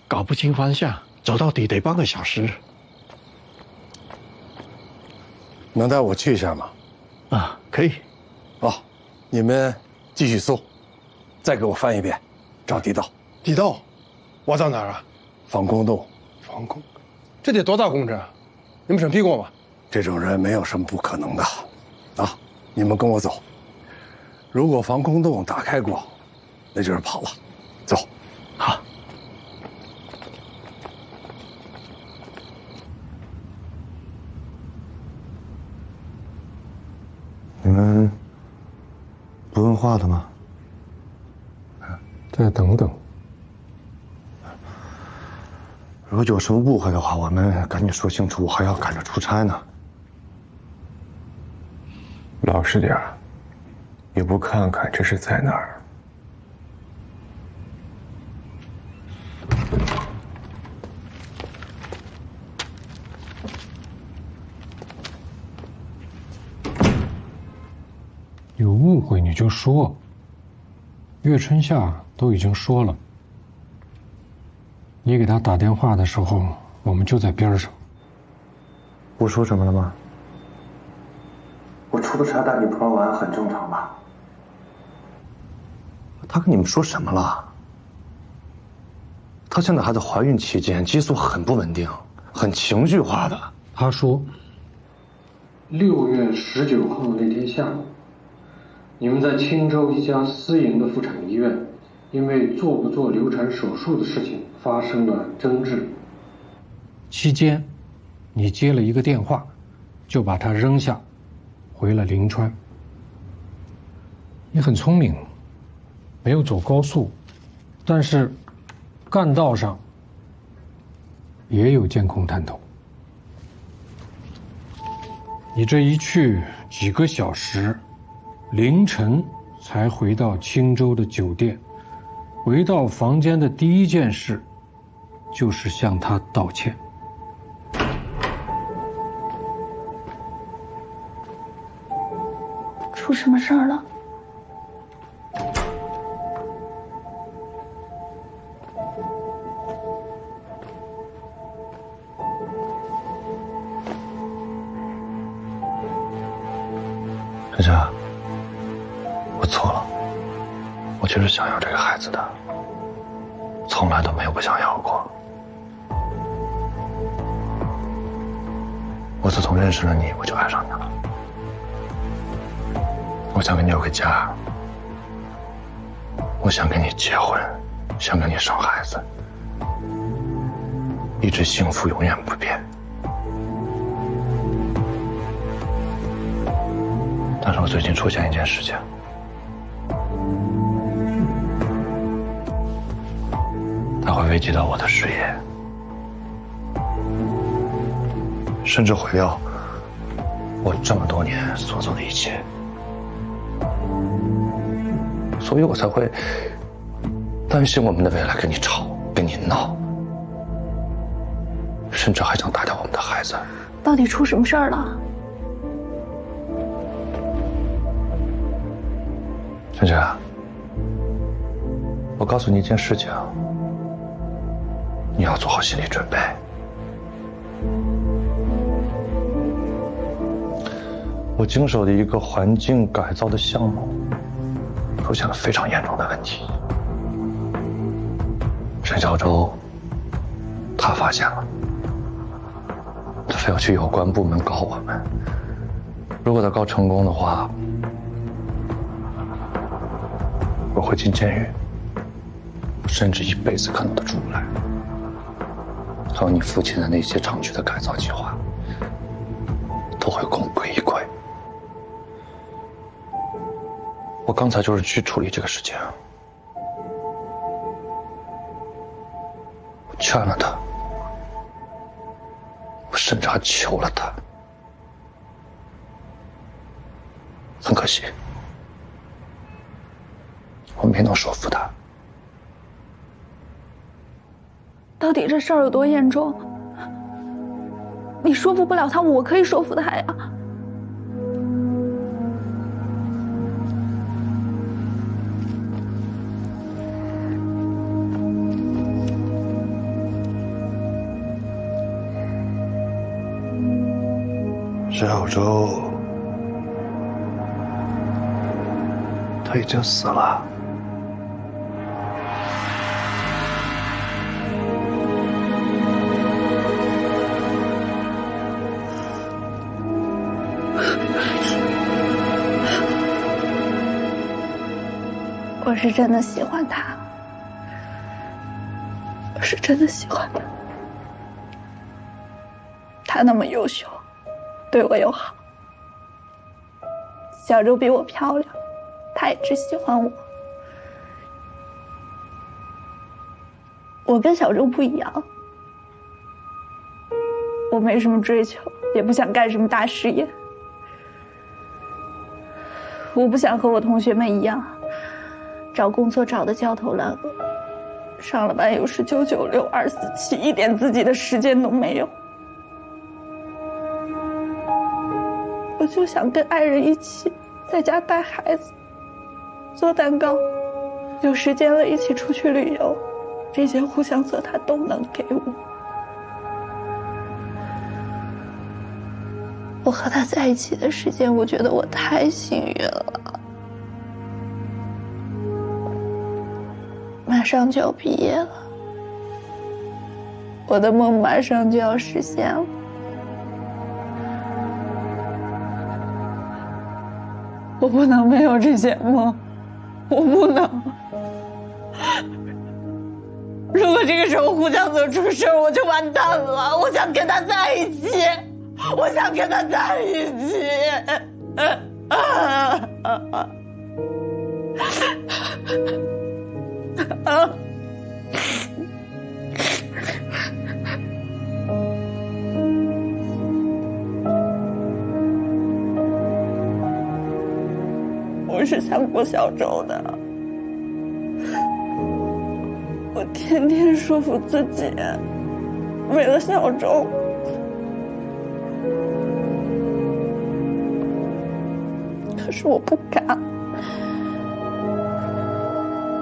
搞不清方向，走到底得半个小时。能带我去一下吗？啊，可以。哦，你们继续搜，再给我翻一遍，找地道。地道？我找哪儿啊？防空洞。防空？这得多大工程啊？你们审批过吗？这种人没有什么不可能的。啊，你们跟我走。如果防空洞打开过，那就是跑了。走。好。你们不问话的吗？再等等。如果有什么误会的话，我们赶紧说清楚，我还要赶着出差呢。老实点儿，也不看看这是在哪儿。有误会你就说。岳春夏都已经说了。你给他打电话的时候，我们就在边上。我说什么了吗？我出个差带你朋友玩很正常吧？他跟你们说什么了？她现在还在怀孕期间，激素很不稳定，很情绪化的。他说，6月19号那天下午，你们在青州一家私营的妇产医院，因为做不做流产手术的事情发生了争执。期间，你接了一个电话，就把他扔下，回了临川。你很聪明，没有走高速，但是干道上也有监控探头。你这一去几个小时，凌晨才回到青州的酒店。回到房间的第一件事，就是向他道歉。出什么事儿了？春夏，我错了，我就是想要这个孩子的，从来都没有不想要过。我自从认识了你，我就爱上你了。我想跟你有个家，我想跟你结婚，想跟你生孩子，一直幸福永远不变。但是我最近出现一件事情，它会危及到我的事业，甚至毁掉我这么多年所做的一切，所以我才会担心我们的未来，跟你吵，跟你闹，甚至还想打掉我们的孩子。到底出什么事儿了？春夏，我我告诉你一件事情，你要做好心理准备。我经手的一个环境改造的项目出现了非常严重的问题。沈小舟，他发现了，他非要去有关部门告我们。如果他告成功的话，我会进监狱，甚至一辈子可能都出不来。还有你父亲的那些厂区的改造计划，都会功亏一篑。我刚才就是去处理这个事情，我劝了他，我甚至还求了他，很可惜，我没能说服他。到底这事儿有多严重？你说服不了他，我可以说服他呀。沈小舟，他已经死了。我是真的喜欢他，我是真的喜欢他。他那么优秀，对我又好。小周比我漂亮，他也只喜欢我。我跟小周不一样，我没什么追求，也不想干什么大事业。我不想和我同学们一样，找工作找得焦头烂额，上了班又是996、247，一点自己的时间都没有。我就想跟爱人一起在家带孩子，做蛋糕，有时间了一起出去旅游，这些互相色他都能给我。我和他在一起的时间，我觉得我太幸运了。马上就要毕业了，我的梦马上就要实现了。我不能没有这些梦，我不能。如果这个时候互相泽出事，我就完蛋了。我想跟他在一起，我想跟他在一起。我是想过小周的，我天天说服自己，为了小周。可是我不敢，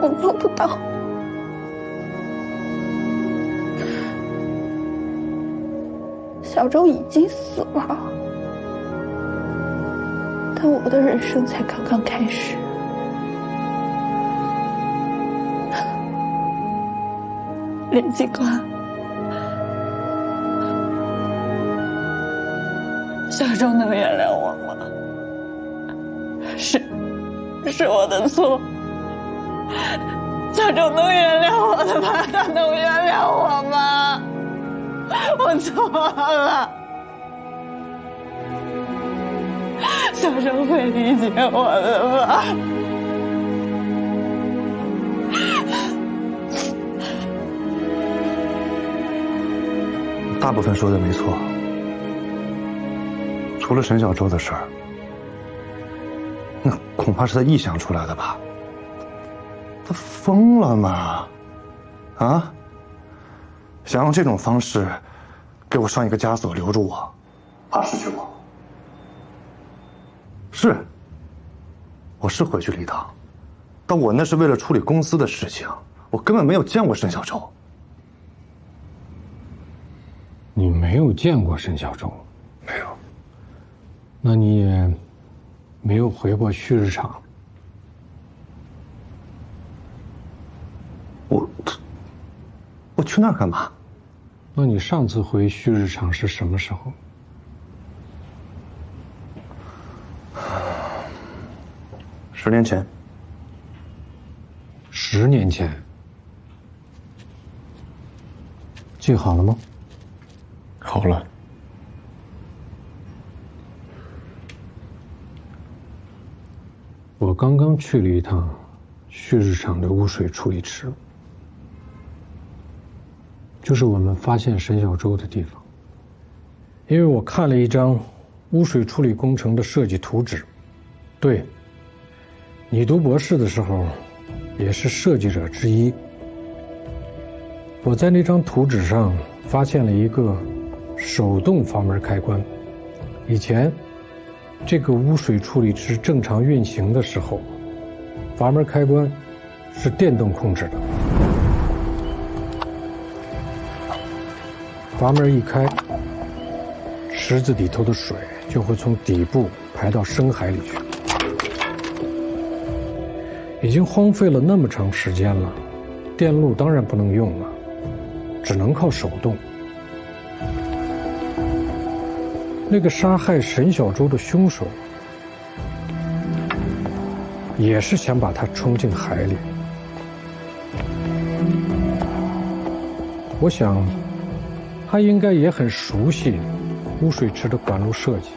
我做不到。小周已经死了。但我的人生才刚刚开始。连警官，小周能原谅我吗？是我的错。小周能原谅我的吗？他能原谅我吗？我错了。小周会理解我的吗？大部分说的没错，除了沈小舟的事儿，那恐怕是他臆想出来的吧？他疯了吗？啊？想用这种方式给我上一个枷锁，留住我，怕失去我。是，我是回去了一趟，但我那是为了处理公司的事情，我根本没有见过沈小舟。你没有见过沈小舟？没有。那你也没有回过旭日厂？我去那儿干嘛？那你上次回旭日厂是什么时候？10年前。10年前。记好了吗？好了。我刚刚去了一趟旭日厂的污水处理池，就是我们发现沈小舟的地方。因为我看了一张污水处理工程的设计图纸，对，你读博士的时候也是设计者之一。我在那张图纸上发现了一个手动阀门开关。以前这个污水处理池正常运行的时候，阀门开关是电动控制的。阀门一开，池子里头的水就会从底部排到深海里去。已经荒废了那么长时间了，电路当然不能用了，只能靠手动。那个杀害沈小舟的凶手，也是想把他冲进海里。我想，他应该也很熟悉污水池的管路设计。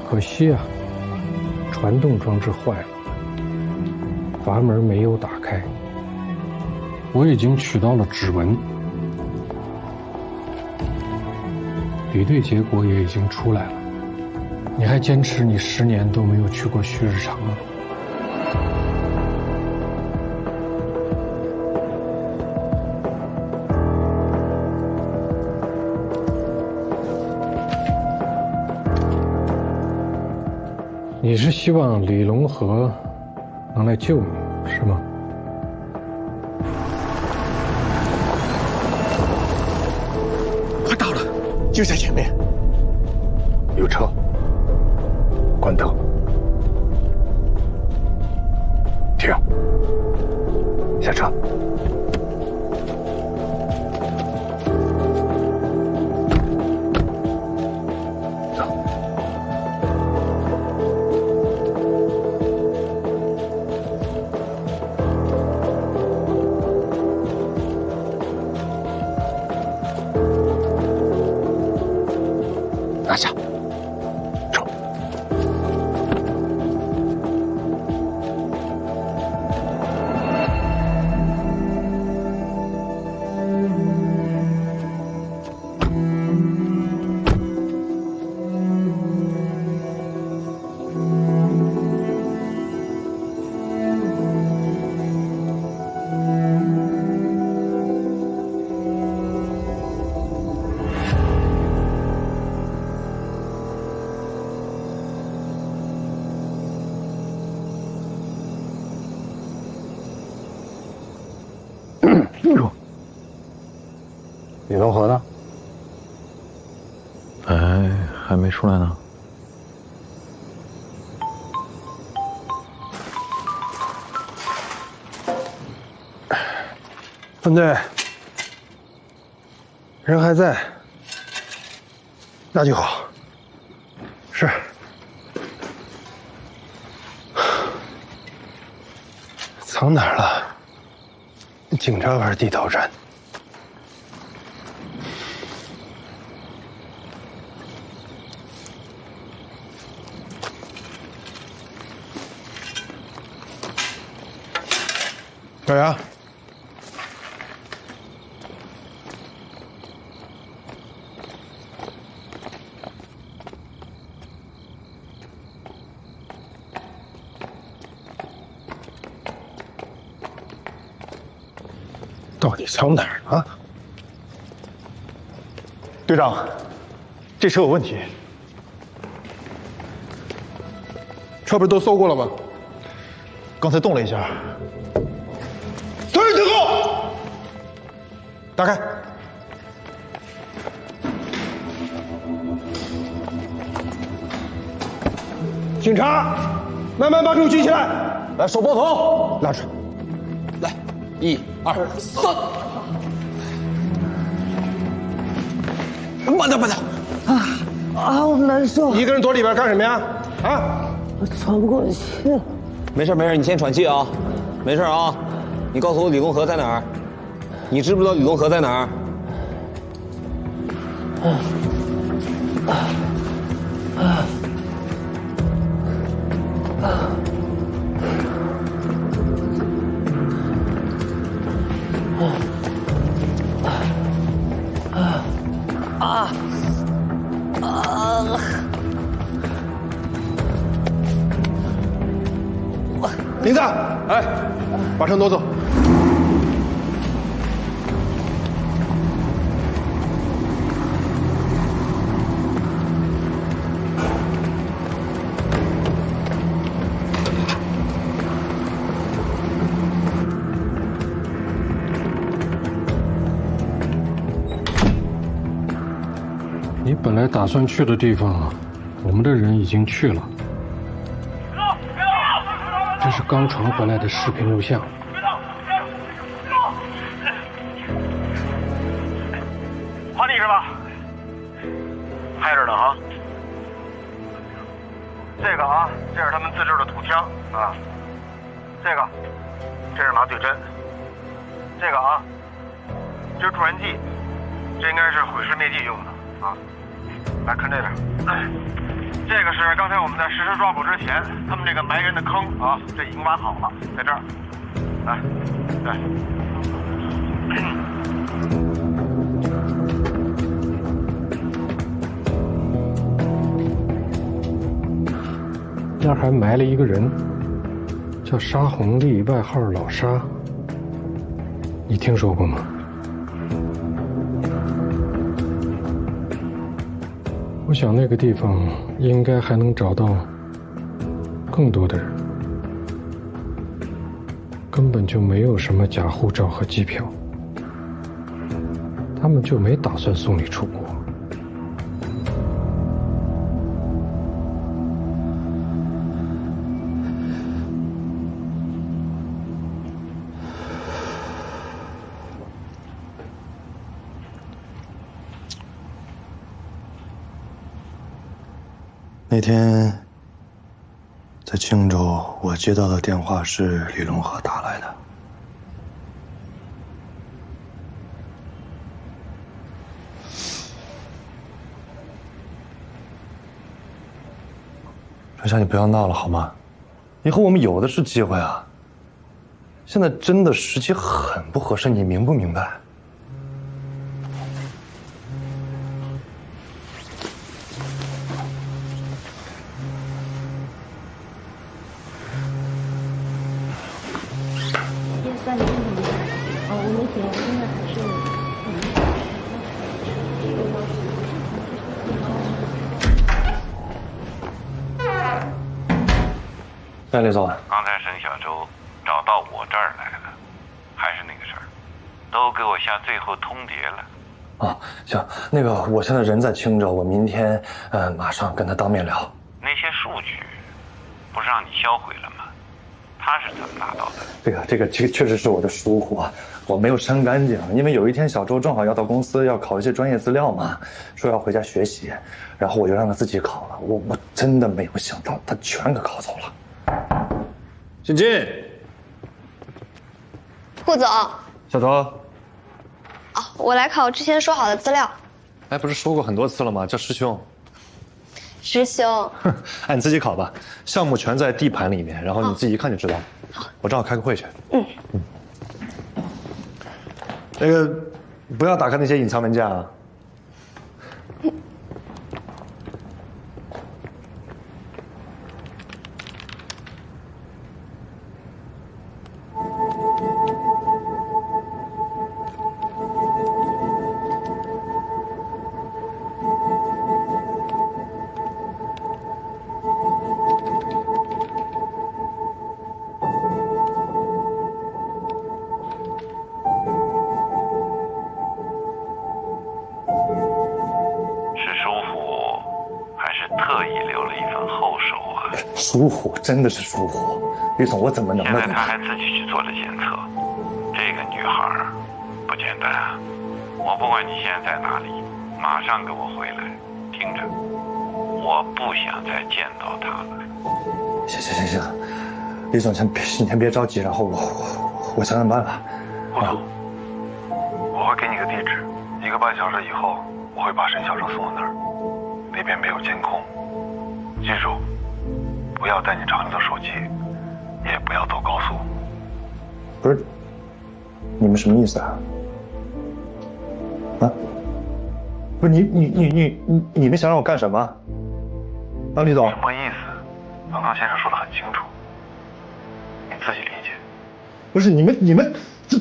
可惜啊，传动装置坏了。阀门没有打开，我已经取到了指纹，比对结果也已经出来了。你还坚持你10年都没有去过旭日厂吗？你是希望李龙河能来救你，是吗？快到了，就在前面。有车，关灯，停，下车。拿下，走。李龙河呢？还没出来呢。分队，人还在，那就好。是。藏哪儿了？警察玩地道战。小杨，到底藏哪儿了？队长，这车有问题。车不是都搜过了吗？刚才动了一下。停后！打开。警察，慢慢把手举起来，来手抱头，拉出来，来，1、2、3。慢点，慢点。好难受。一个人躲里边干什么呀？啊？我喘不过气。没事没事，你先喘气啊，没事啊。你告诉我李龙河在哪儿？你知不知道李龙河在哪儿？林子，哎，把车挪走。你本来打算去的地方，我们的人已经去了。这是刚传回来的视频录像。还你是吧？拍着呢啊！这个啊，这是他们自制的土枪啊。这是麻醉针。这个啊，这是助燃剂，这应该是毁尸灭迹用的啊。来看这边，这个是刚才我们在实施抓捕之前，他们这个埋人的坑啊，这已经挖好了，在这儿。来，对。那儿还埋了一个人，叫沙红丽，外号老沙。你听说过吗？我想那个地方应该还能找到更多的人，根本就没有什么假护照和机票，他们就没打算送你出国。那天在青州，我接到的电话是李龙河打来的。春霞，你不要闹了好吗？以后我们有的是机会啊。现在真的时机很不合适，你明不明白？哎，李总，刚才沈小舟找到我这儿来了，还是那个事儿，都给我下最后通牒了。啊，行，那个我现在人在青州，我明天马上跟他当面聊。那些数据不是让你销毁了吗？他是怎么拿到的？这个确实是我的疏忽啊，我没有删干净。因为有一天小周正好要到公司要考一些专业资料嘛，说要回家学习，然后我就让他自己考了。我真的没有想到他全给考走了。请进。顾总。小周。哦，我来考之前说好的资料。哎，不是说过很多次了吗？叫师兄。师兄。哎，你自己考吧，项目全在 D 盘里面，然后你自己一看就知道。好，我正好开个会去。嗯。那个，不要打开那些隐藏文件啊。特意留了一份后手啊。疏忽，真的是疏忽。李总，我怎么能？现在他还自己去做了检测，这个女孩不简单啊！我不管你现在在哪里，马上给我回来，听着，我不想再见到她了。行，李总，你先别着急，然后我想想办法。我会给你个地址，1个半小时以后，我会把沈小舟送到那儿，那边没有监控。记住，不要带你常用的手机，也不要走高速。不是，你们什么意思啊？啊？不是你们想让我干什么？啊，李总。什么意思？王刚先生说得很清楚，你自己理解。不是你们这。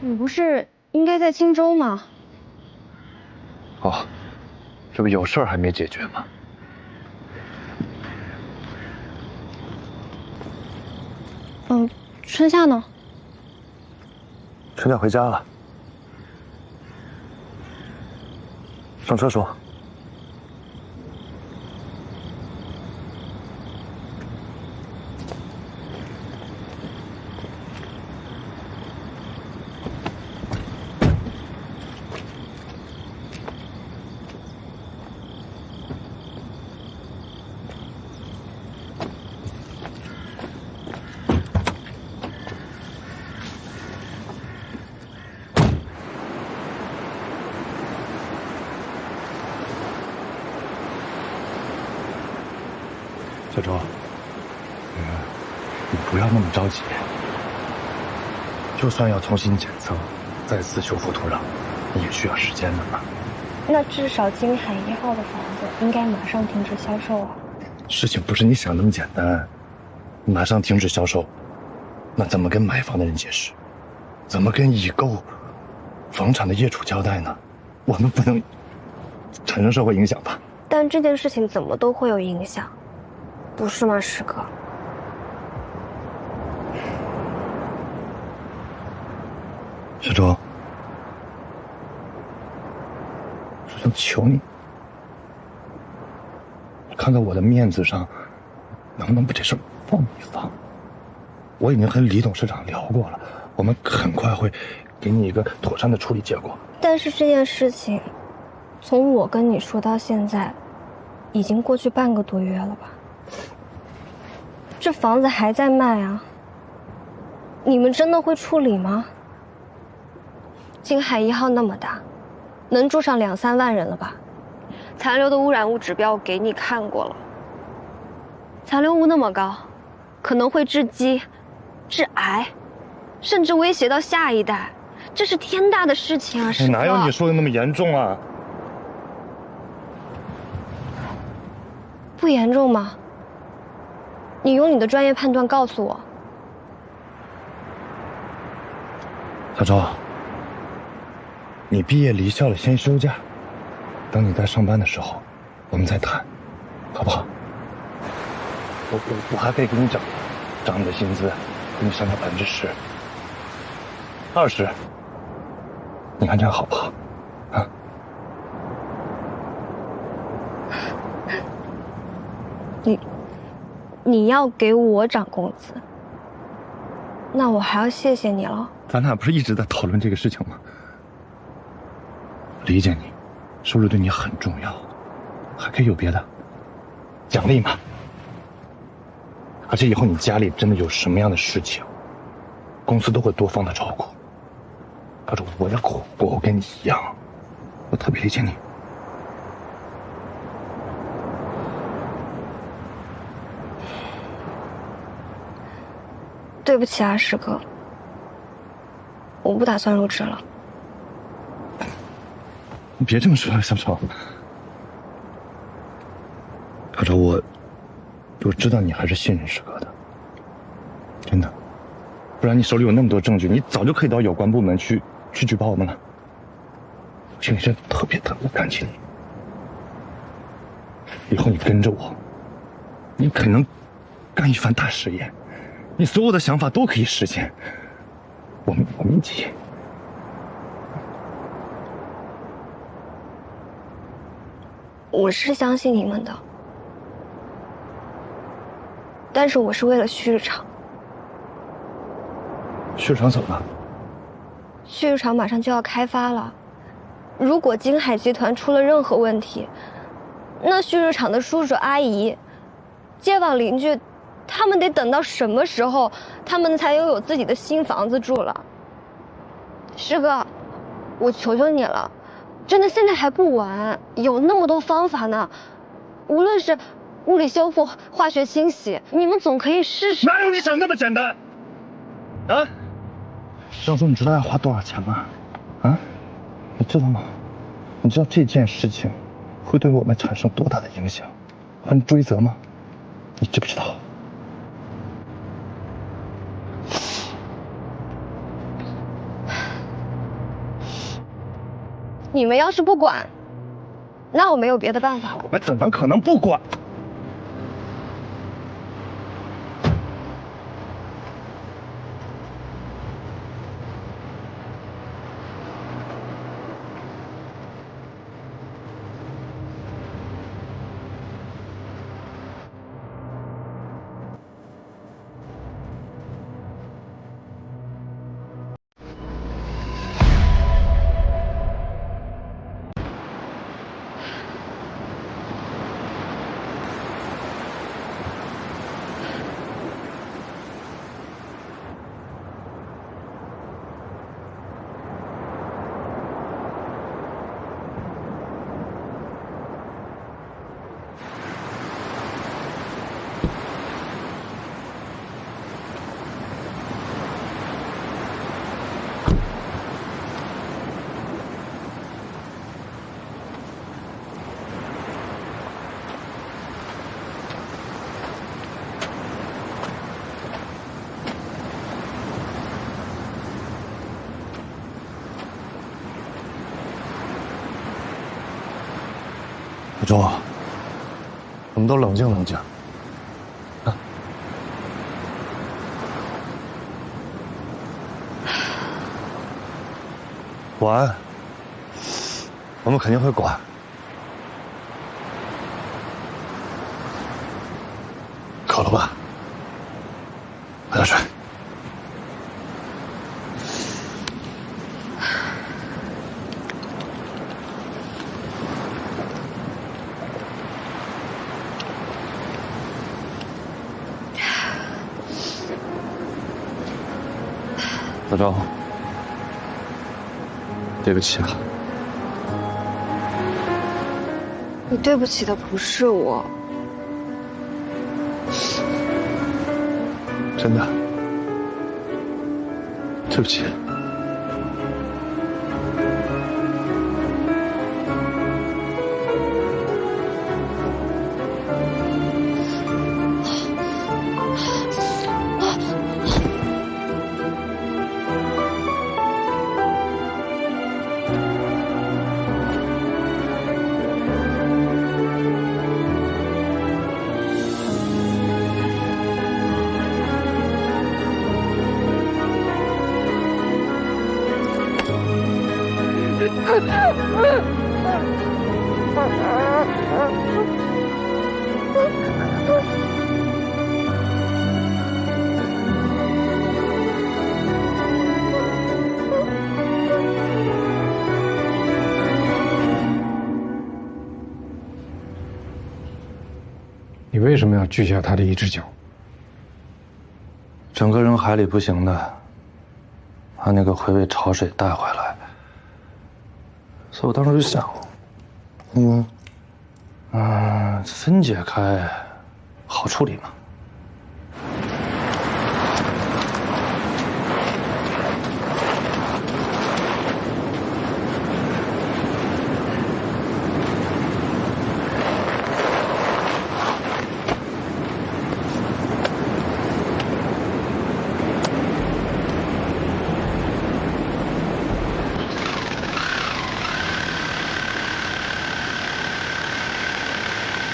你不是应该在青州吗？哦，这不有事儿还没解决吗？春夏呢？春夏回家了，上车说。小周，你不要那么着急。就算要重新检测，再次修复土壤，也需要时间的嘛。那至少金海1号的房子应该马上停止销售啊。事情不是你想那么简单，马上停止销售，那怎么跟买房的人解释？怎么跟已购房产的业主交代呢？我们不能产生社会影响吧？但这件事情怎么都会有影响。不是吗，师哥？小周，师兄求你，看在我的面子上，能不能把这事放一放？我已经和李董事长聊过了，我们很快会给你一个妥善的处理结果。但是这件事情，从我跟你说到现在，已经过去半个多月了吧？这房子还在卖啊，你们真的会处理吗？金海1号那么大，能住上2、3万人了吧？残留的污染物指标我给你看过了，残留物那么高，可能会致畸、致癌，甚至威胁到下一代，这是天大的事情啊！师哥，哪有你说的那么严重啊？不严重吗？你用你的专业判断告诉我。小周，你毕业离校了，先休假，等你在上班的时候，我们再谈，好不好？我还可以给你涨你的薪资，给你上调10%、20%，你看这样好不好？啊？你要给我涨工资，那我还要谢谢你了。咱俩不是一直在讨论这个事情吗？理解你，收入对你很重要，还可以有别的奖励嘛。而且以后你家里真的有什么样的事情，公司都会多方的照顾。可是我要苦过，我跟你一样，我特别理解你。对不起啊，师哥，我不打算入职了。你别这么说，小丑。小丑，我知道你还是信任师哥的，真的。不然你手里有那么多证据，你早就可以到有关部门去举报我们了。我心里真的特别感激你。以后你跟着我，你可能干一番大事业。你所有的想法都可以实现，我们一起。我是相信你们的，但是我是为了旭日厂。旭日厂怎么了？旭日厂马上就要开发了，如果金海集团出了任何问题，那旭日厂的叔叔阿姨、街坊邻居，他们得等到什么时候，他们才拥有自己的新房子住了？师哥，我求求你了，真的现在还不晚，有那么多方法呢。无论是物理修复、化学清洗，你们总可以试试。哪有你想那么简单？啊？张总，你知道要花多少钱吗？啊？你知道吗？你知道这件事情会对我们产生多大的影响和追责吗？你知不知道？你们要是不管，那我没有别的办法了。我们怎么可能不管？小周，我们都冷静冷静。啊，管，我们肯定会管。渴了吧？喝点水。小周，对不起啊。你对不起的不是我，真的，对不起。你为什么要锯下他的一只脚？整个扔海里不行的，把那个回味潮水带回来。所以我当时就想，分解开好处理嘛。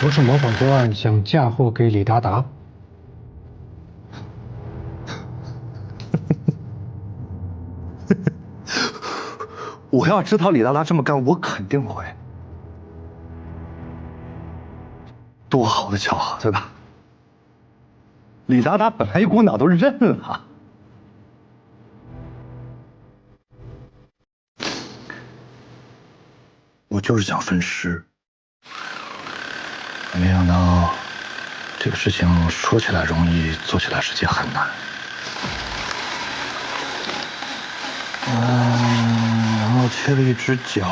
不是模仿作案，想嫁祸给李达达。我要知道李达达这么干，我肯定会。多好的巧合，对吧？李达达本来一股脑都认了。我就是想分尸。没想到，这个事情说起来容易，做起来实际很难。然后切了一只脚，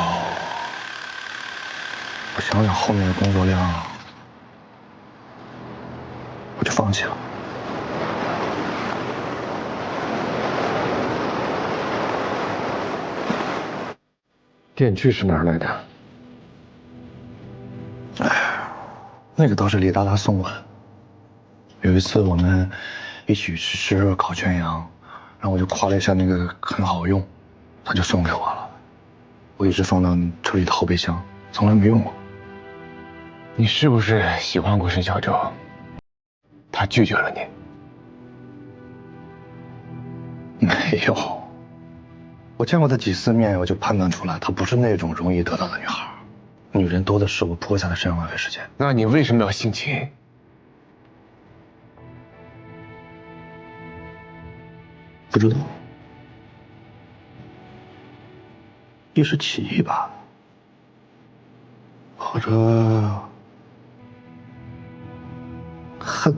我想想后面的工作量，我就放弃了。电锯是哪儿来的？那个倒是李达达送我的。有一次我们一起去吃烤全羊，然后我就夸了一下那个很好用，他就送给我了。我一直放到车里的后备箱，从来没用过。你是不是喜欢过沈小舟？他拒绝了你？没有，我见过她几次面，我就判断出来，她不是那种容易得到的女孩。女人多的是，我不会在她身上浪费时间。那你为什么要性侵？不知道，一时起意吧，或者恨，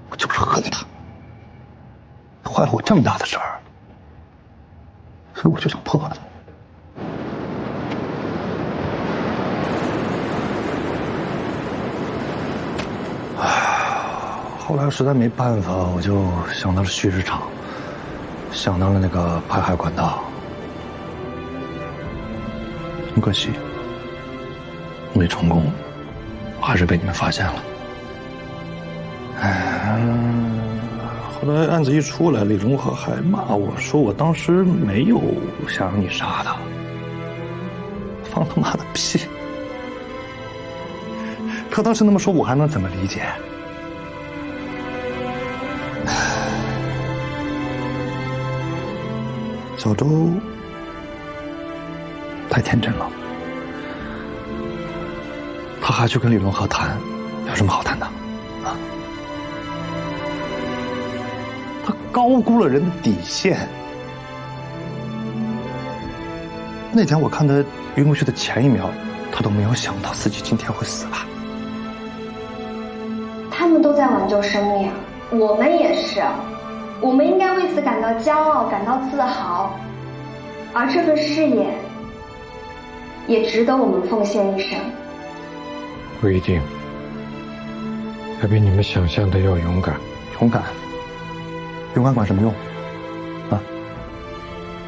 我就是恨她，坏了我这么大的事儿，所以我就想破坏她。后来实在没办法，我就想到了蓄日场，想到了那个排海管道。很可惜，没成功，我还是被你们发现了。后来案子一出来，李荣和还骂我说我当时没有想让你杀他，放他妈的屁！可当时那么说，我还能怎么理解？小周太天真了，他还去跟李荣和谈，有什么好谈的啊？他高估了人的底线。那天我看他晕过去的前一秒，他都没有想到自己今天会死吧？他们都在挽救生命，我们也是。我们应该为此感到骄傲，感到自豪，而这份事业也值得我们奉献一生。不一定，他比你们想象的要勇敢。勇敢？勇敢管什么用？啊？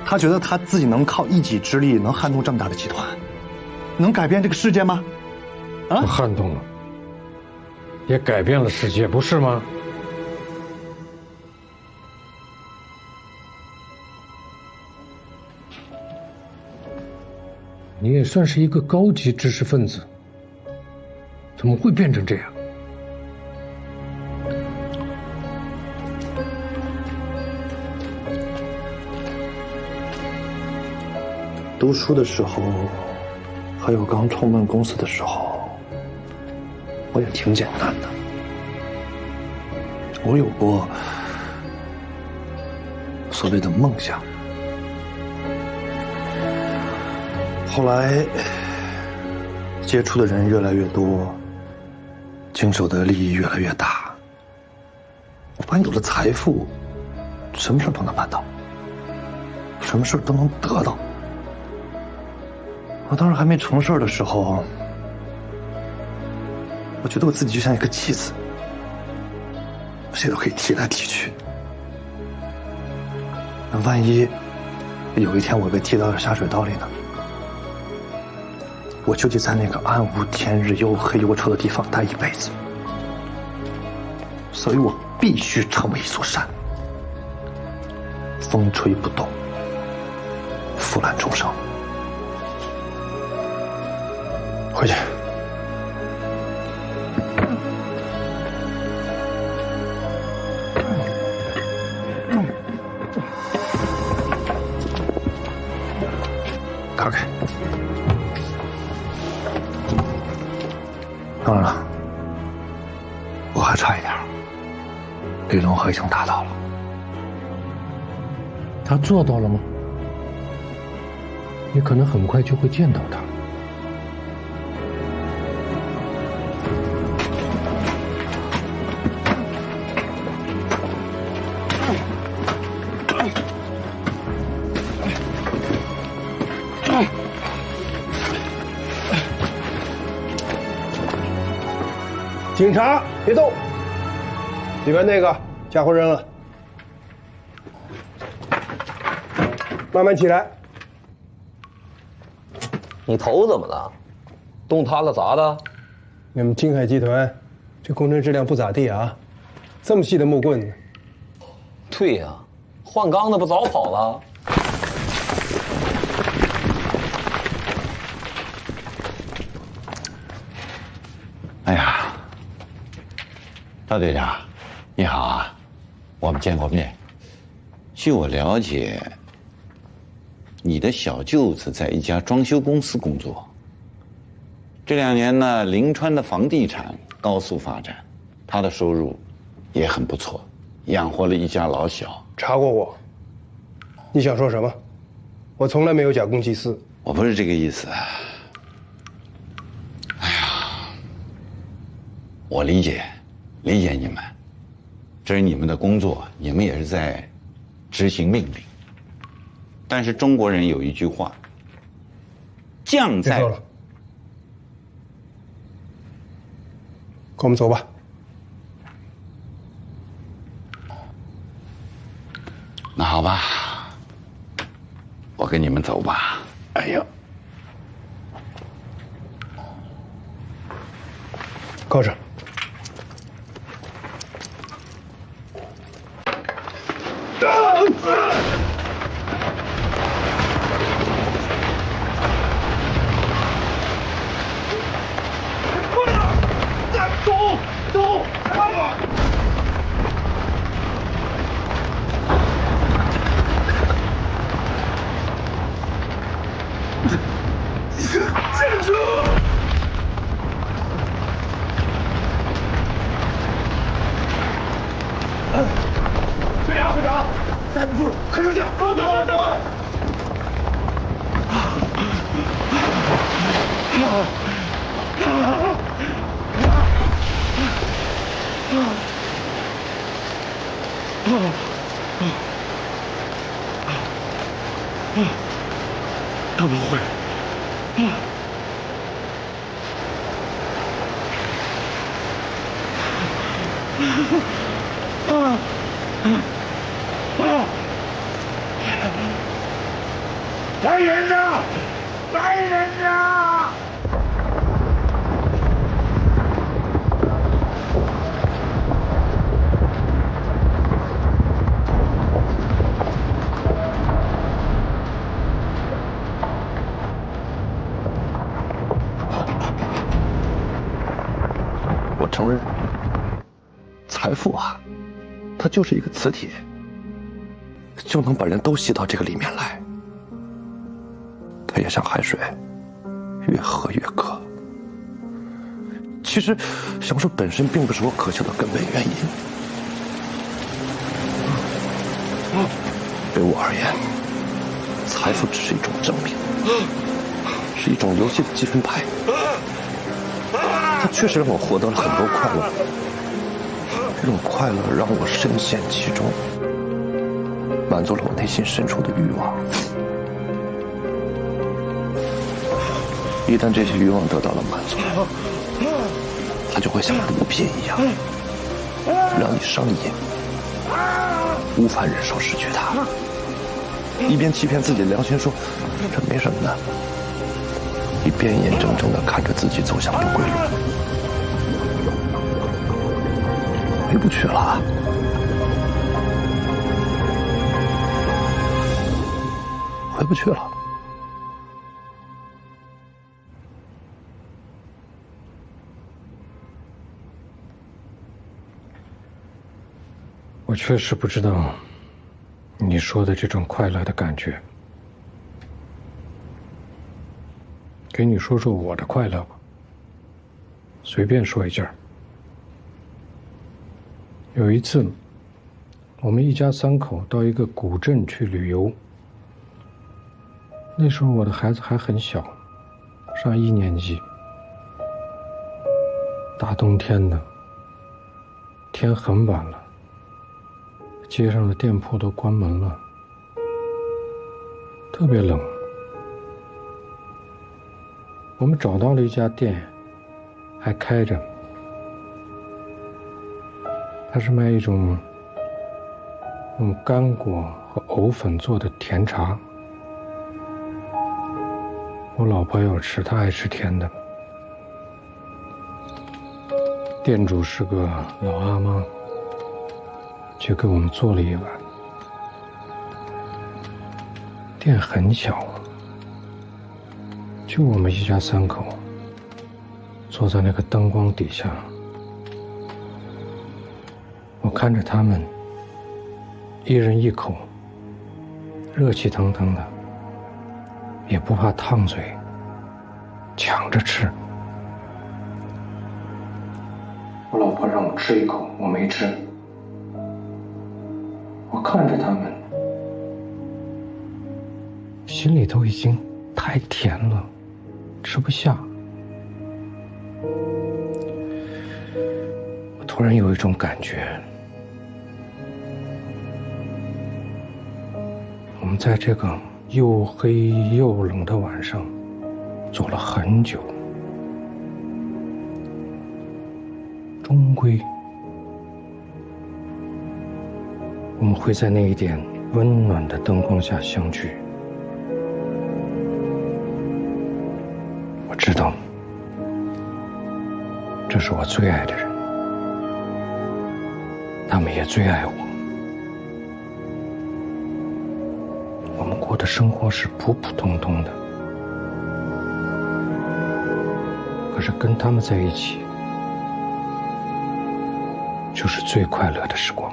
他觉得他自己能靠一己之力能撼动这么大的集团，能改变这个世界吗？啊？我撼动了，也改变了世界，不是吗？你也算是一个高级知识分子，怎么会变成这样？读书的时候，还有刚创办公司的时候，我也挺简单的。我有过所谓的梦想。后来接触的人越来越多，经手的利益越来越大，我发现有了财富，什么事都能办到，什么事都能得到。我当时还没成事的时候，我觉得我自己就像一个棋子，谁都可以踢来踢去。那万一有一天我被踢到下水道里呢？我就得在那个暗无天日又黑又臭的地方待一辈子，所以我必须成为一座山，风吹不动，腐烂终生。回去。打开。当然了，我还差一点，李龙河已经达到了。他做到了吗？你可能很快就会见到他。警察别动，里边那个家伙扔了，慢慢起来。你头怎么了？动塌了砸的？你们金海集团这工程质量不咋地啊，这么细的木棍子。对呀，换钢的不早跑了？哎呀，大队长，你好啊，我们见过面。据我了解，你的小舅子在一家装修公司工作。这2年呢，临川的房地产高速发展，他的收入也很不错，养活了一家老小。查过我，你想说什么？我从来没有假公济私。我不是这个意思。我理解你们，这是你们的工作，你们也是在执行命令。但是中国人有一句话：将在。别说了，跟我们走吧。那好吧，我跟你们走吧。哎呦，靠着。走！站住！队长，站不住，快出去！等！他不会。来人呐！来人呐！我承认，财富啊，它就是一个磁铁，就能把人都吸到这个里面来。它也像海水，越喝越渴。其实，享受本身并不是我渴求的根本原因。对我而言，财富只是一种证明，是一种游戏的积分牌。它确实让我获得了很多快乐，这种快乐让我深陷其中，满足了我内心深处的欲望。一旦这些欲望得到了满足，它就会像毒品一样，让你上瘾，无法忍受失去它。一边欺骗自己的良心说这没什么的，一边眼睁睁地看着自己走向不归路，回不去了。回不去了。我确实不知道你说的这种快乐的感觉。给你说说我的快乐吧，随便说一件。有一次，我们一家3口到一个古镇去旅游。那时候我的孩子还很小，上1年级。大冬天的，天很晚了，街上的店铺都关门了，特别冷。我们找到了一家店，还开着，它是卖一种用干果和藕粉做的甜茶。我老婆要吃，她爱吃甜的。店主是个老阿妈，就给我们做了一碗。店很小，就我们一家3口，坐在那个灯光底下。我看着他们，一人一口，热气腾腾的，也不怕烫嘴，抢着吃。我老婆让我吃一口，我没吃。我看着他们，心里都已经太甜了，吃不下。我突然有一种感觉，我们在这个又黑又冷的晚上走了很久，终归我们会在那一点温暖的灯光下相聚。我知道，这是我最爱的人，他们也最爱我。我们过的生活是普普通通的，可是跟他们在一起，就是最快乐的时光。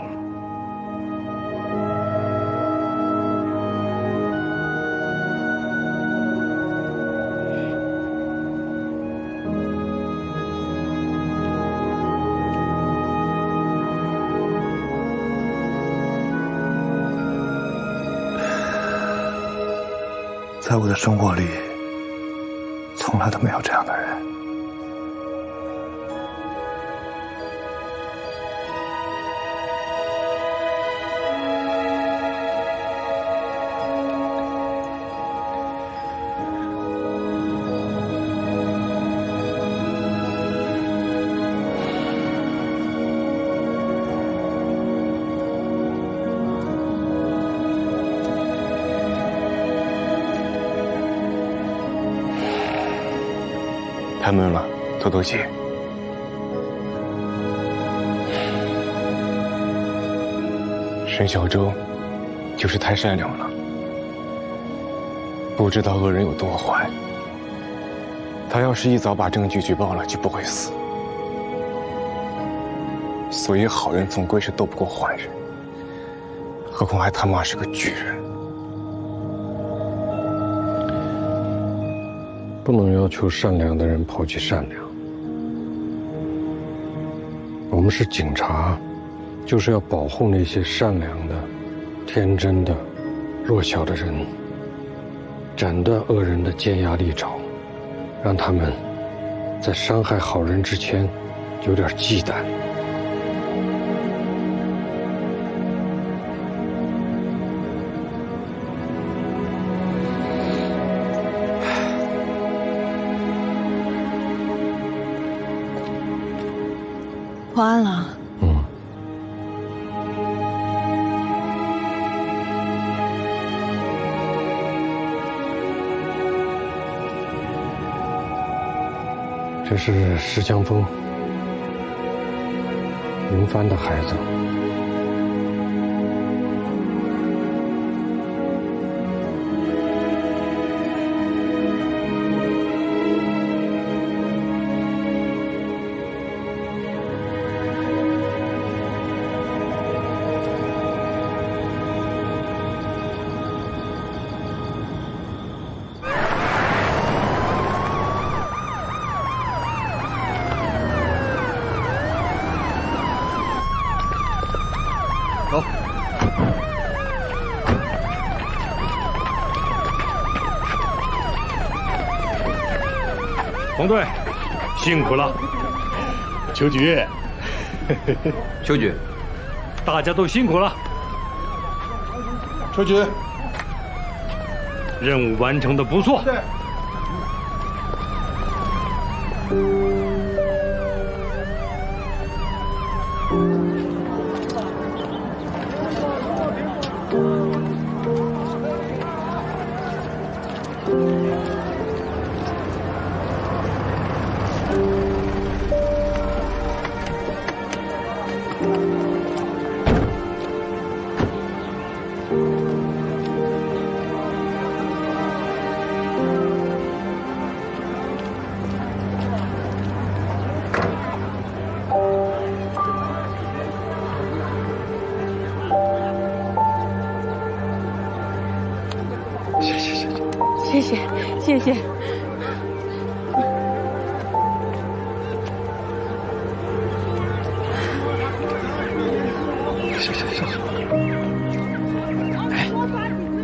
在我的生活里，从来都没有这样的人。太闷了，透透气。沈小舟就是太善良了，不知道恶人有多坏。他要是一早把证据举报了，就不会死。所以好人总归是斗不过坏人，何况还他妈是个巨人。不能要求善良的人抛弃善良。我们是警察，就是要保护那些善良的、天真的、弱小的人，斩断恶人的尖牙利爪，让他们在伤害好人之前有点忌惮。破案了。这是石江峰，林帆的孩子。走。黄队，辛苦了。秋菊，秋菊，大家都辛苦了。秋菊，任务完成的不错。谢谢，谢谢。哎，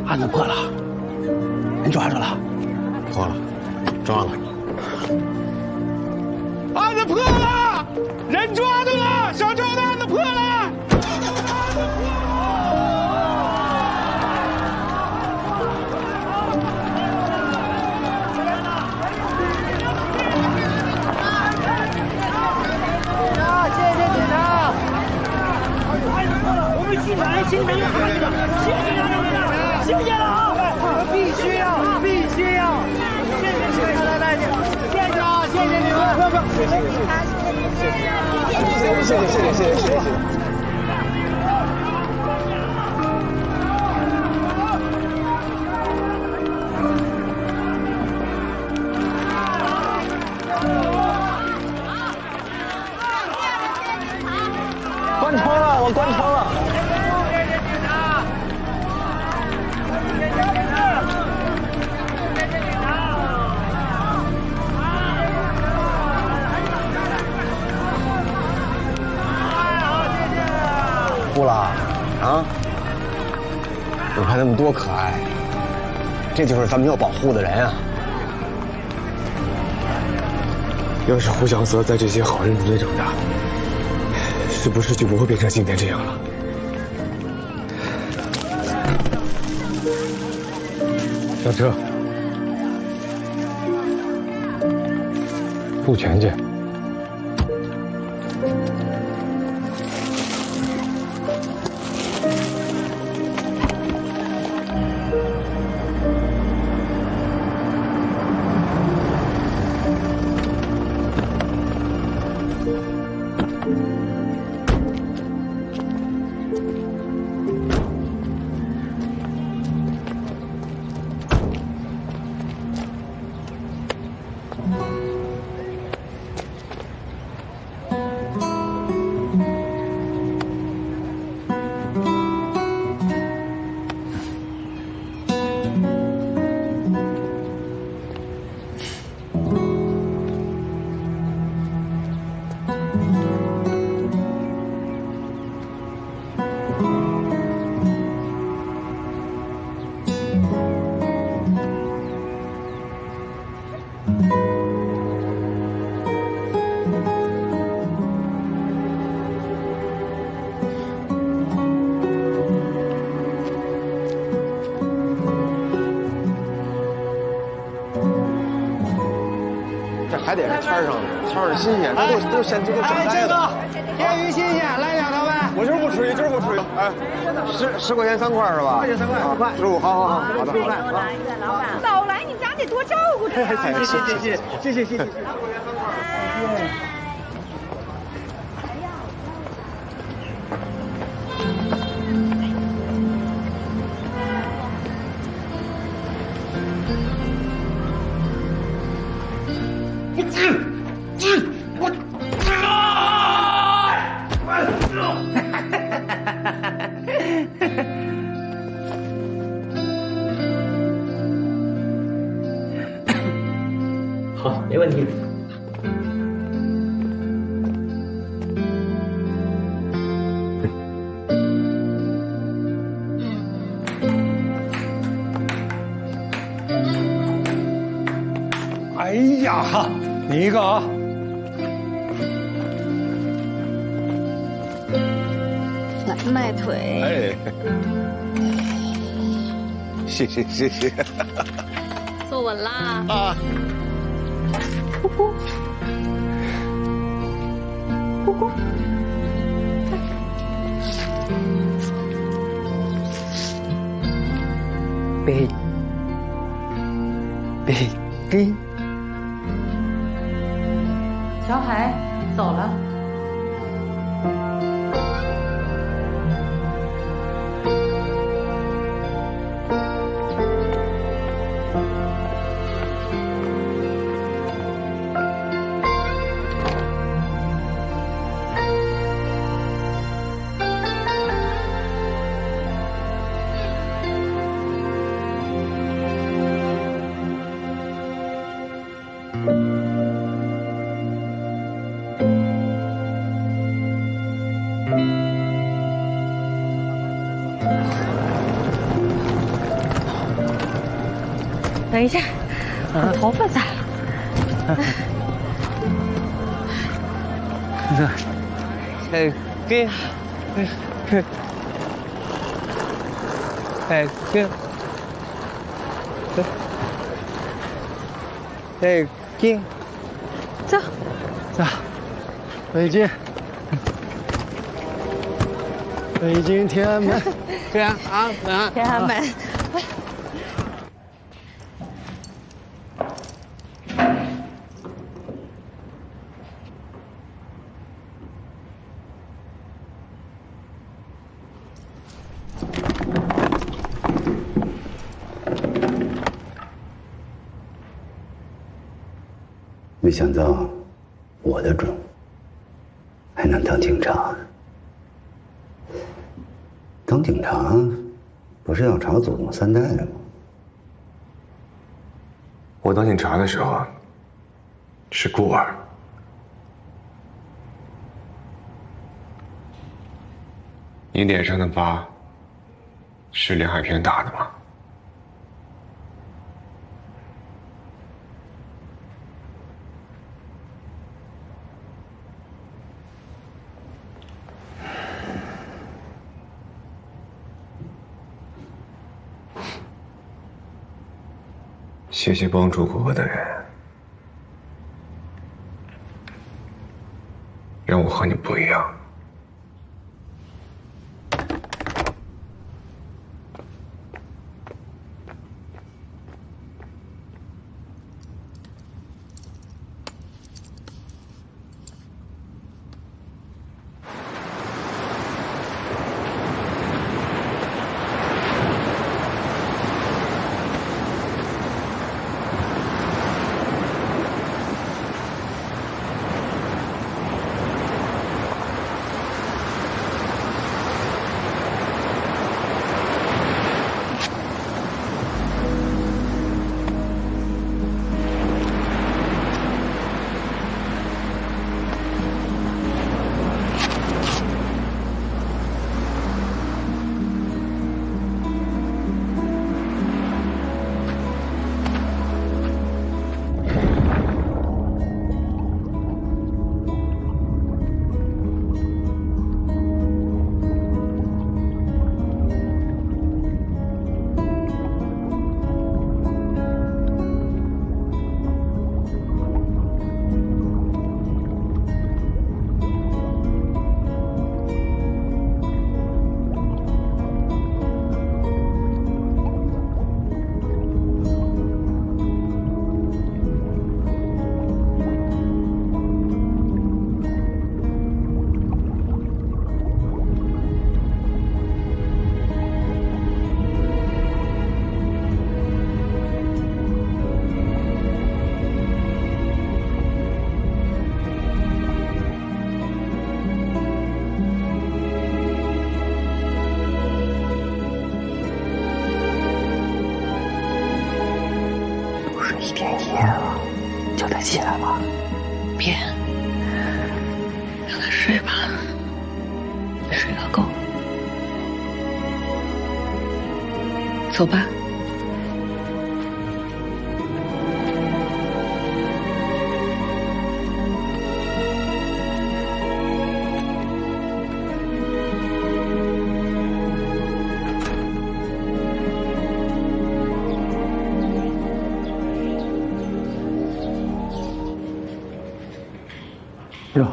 案子破了，人抓住了，破了，抓了。案子破了，人抓住了，小周的案子破了。新人又回来了，新人，新人啊！必须要，必须要！谢谢，来，谢谢啊，谢谢你们，谢谢。关窗了，我关窗了。不了啊！你看他们多可爱，这就是咱们要保护的人啊！要是胡小泽在这些好人中间长大，是不是就不会变成今天这样了？下车，付钱去。还得是天上的，天上新鲜，这都现晒的。天鱼新鲜，来两条呗。我今儿不吃鱼，今儿不吃鱼。哎，10块钱3块是吧？10块钱3块，15块。15，好，好的。老板，早来你们家得多照顾着呀。谢谢。好，没问题。哎呀，你一个啊！来迈腿。谢谢。坐稳啦。啊。咕咕。咕咕。北京。小海走了。等一下，我头发咋了？走，北京天安门，天安门。没想到我的种还能当警察。当警察不是要查祖宗3代的吗？我当警察的时候是孤儿，你脸上的疤是梁海平打的吗？谢谢帮助过我的人，让我和你不一样。夜了，就得起来了。别，让他睡吧，睡个够。走吧。哟，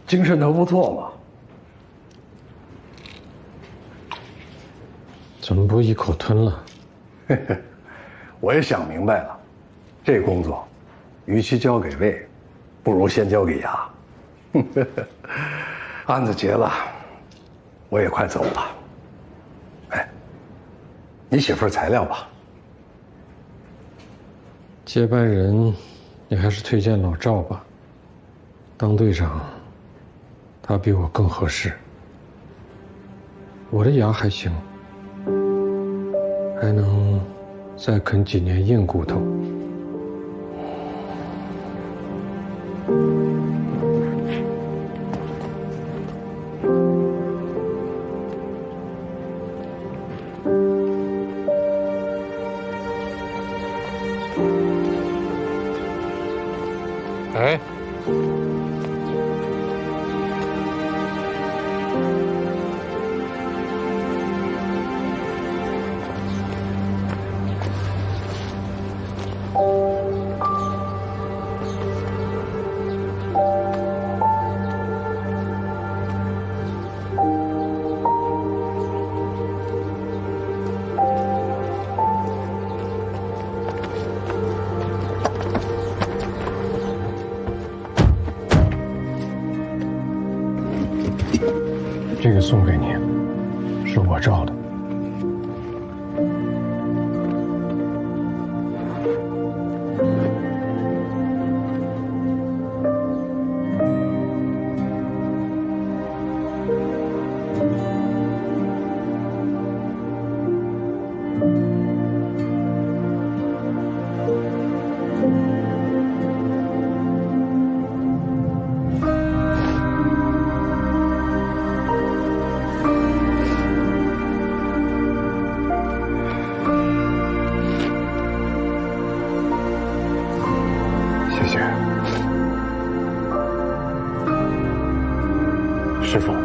精神头不错嘛。怎么不一口吞了？嘿嘿，我也想明白了，这工作，与其交给魏，不如先交给牙。案子结了，我也快走了。哎，你写份材料吧。接班人，你还是推荐老赵吧。当队长，他比我更合适。我的牙还行，还能再啃几年硬骨头。哎。这个送给你，是我照的。师傅。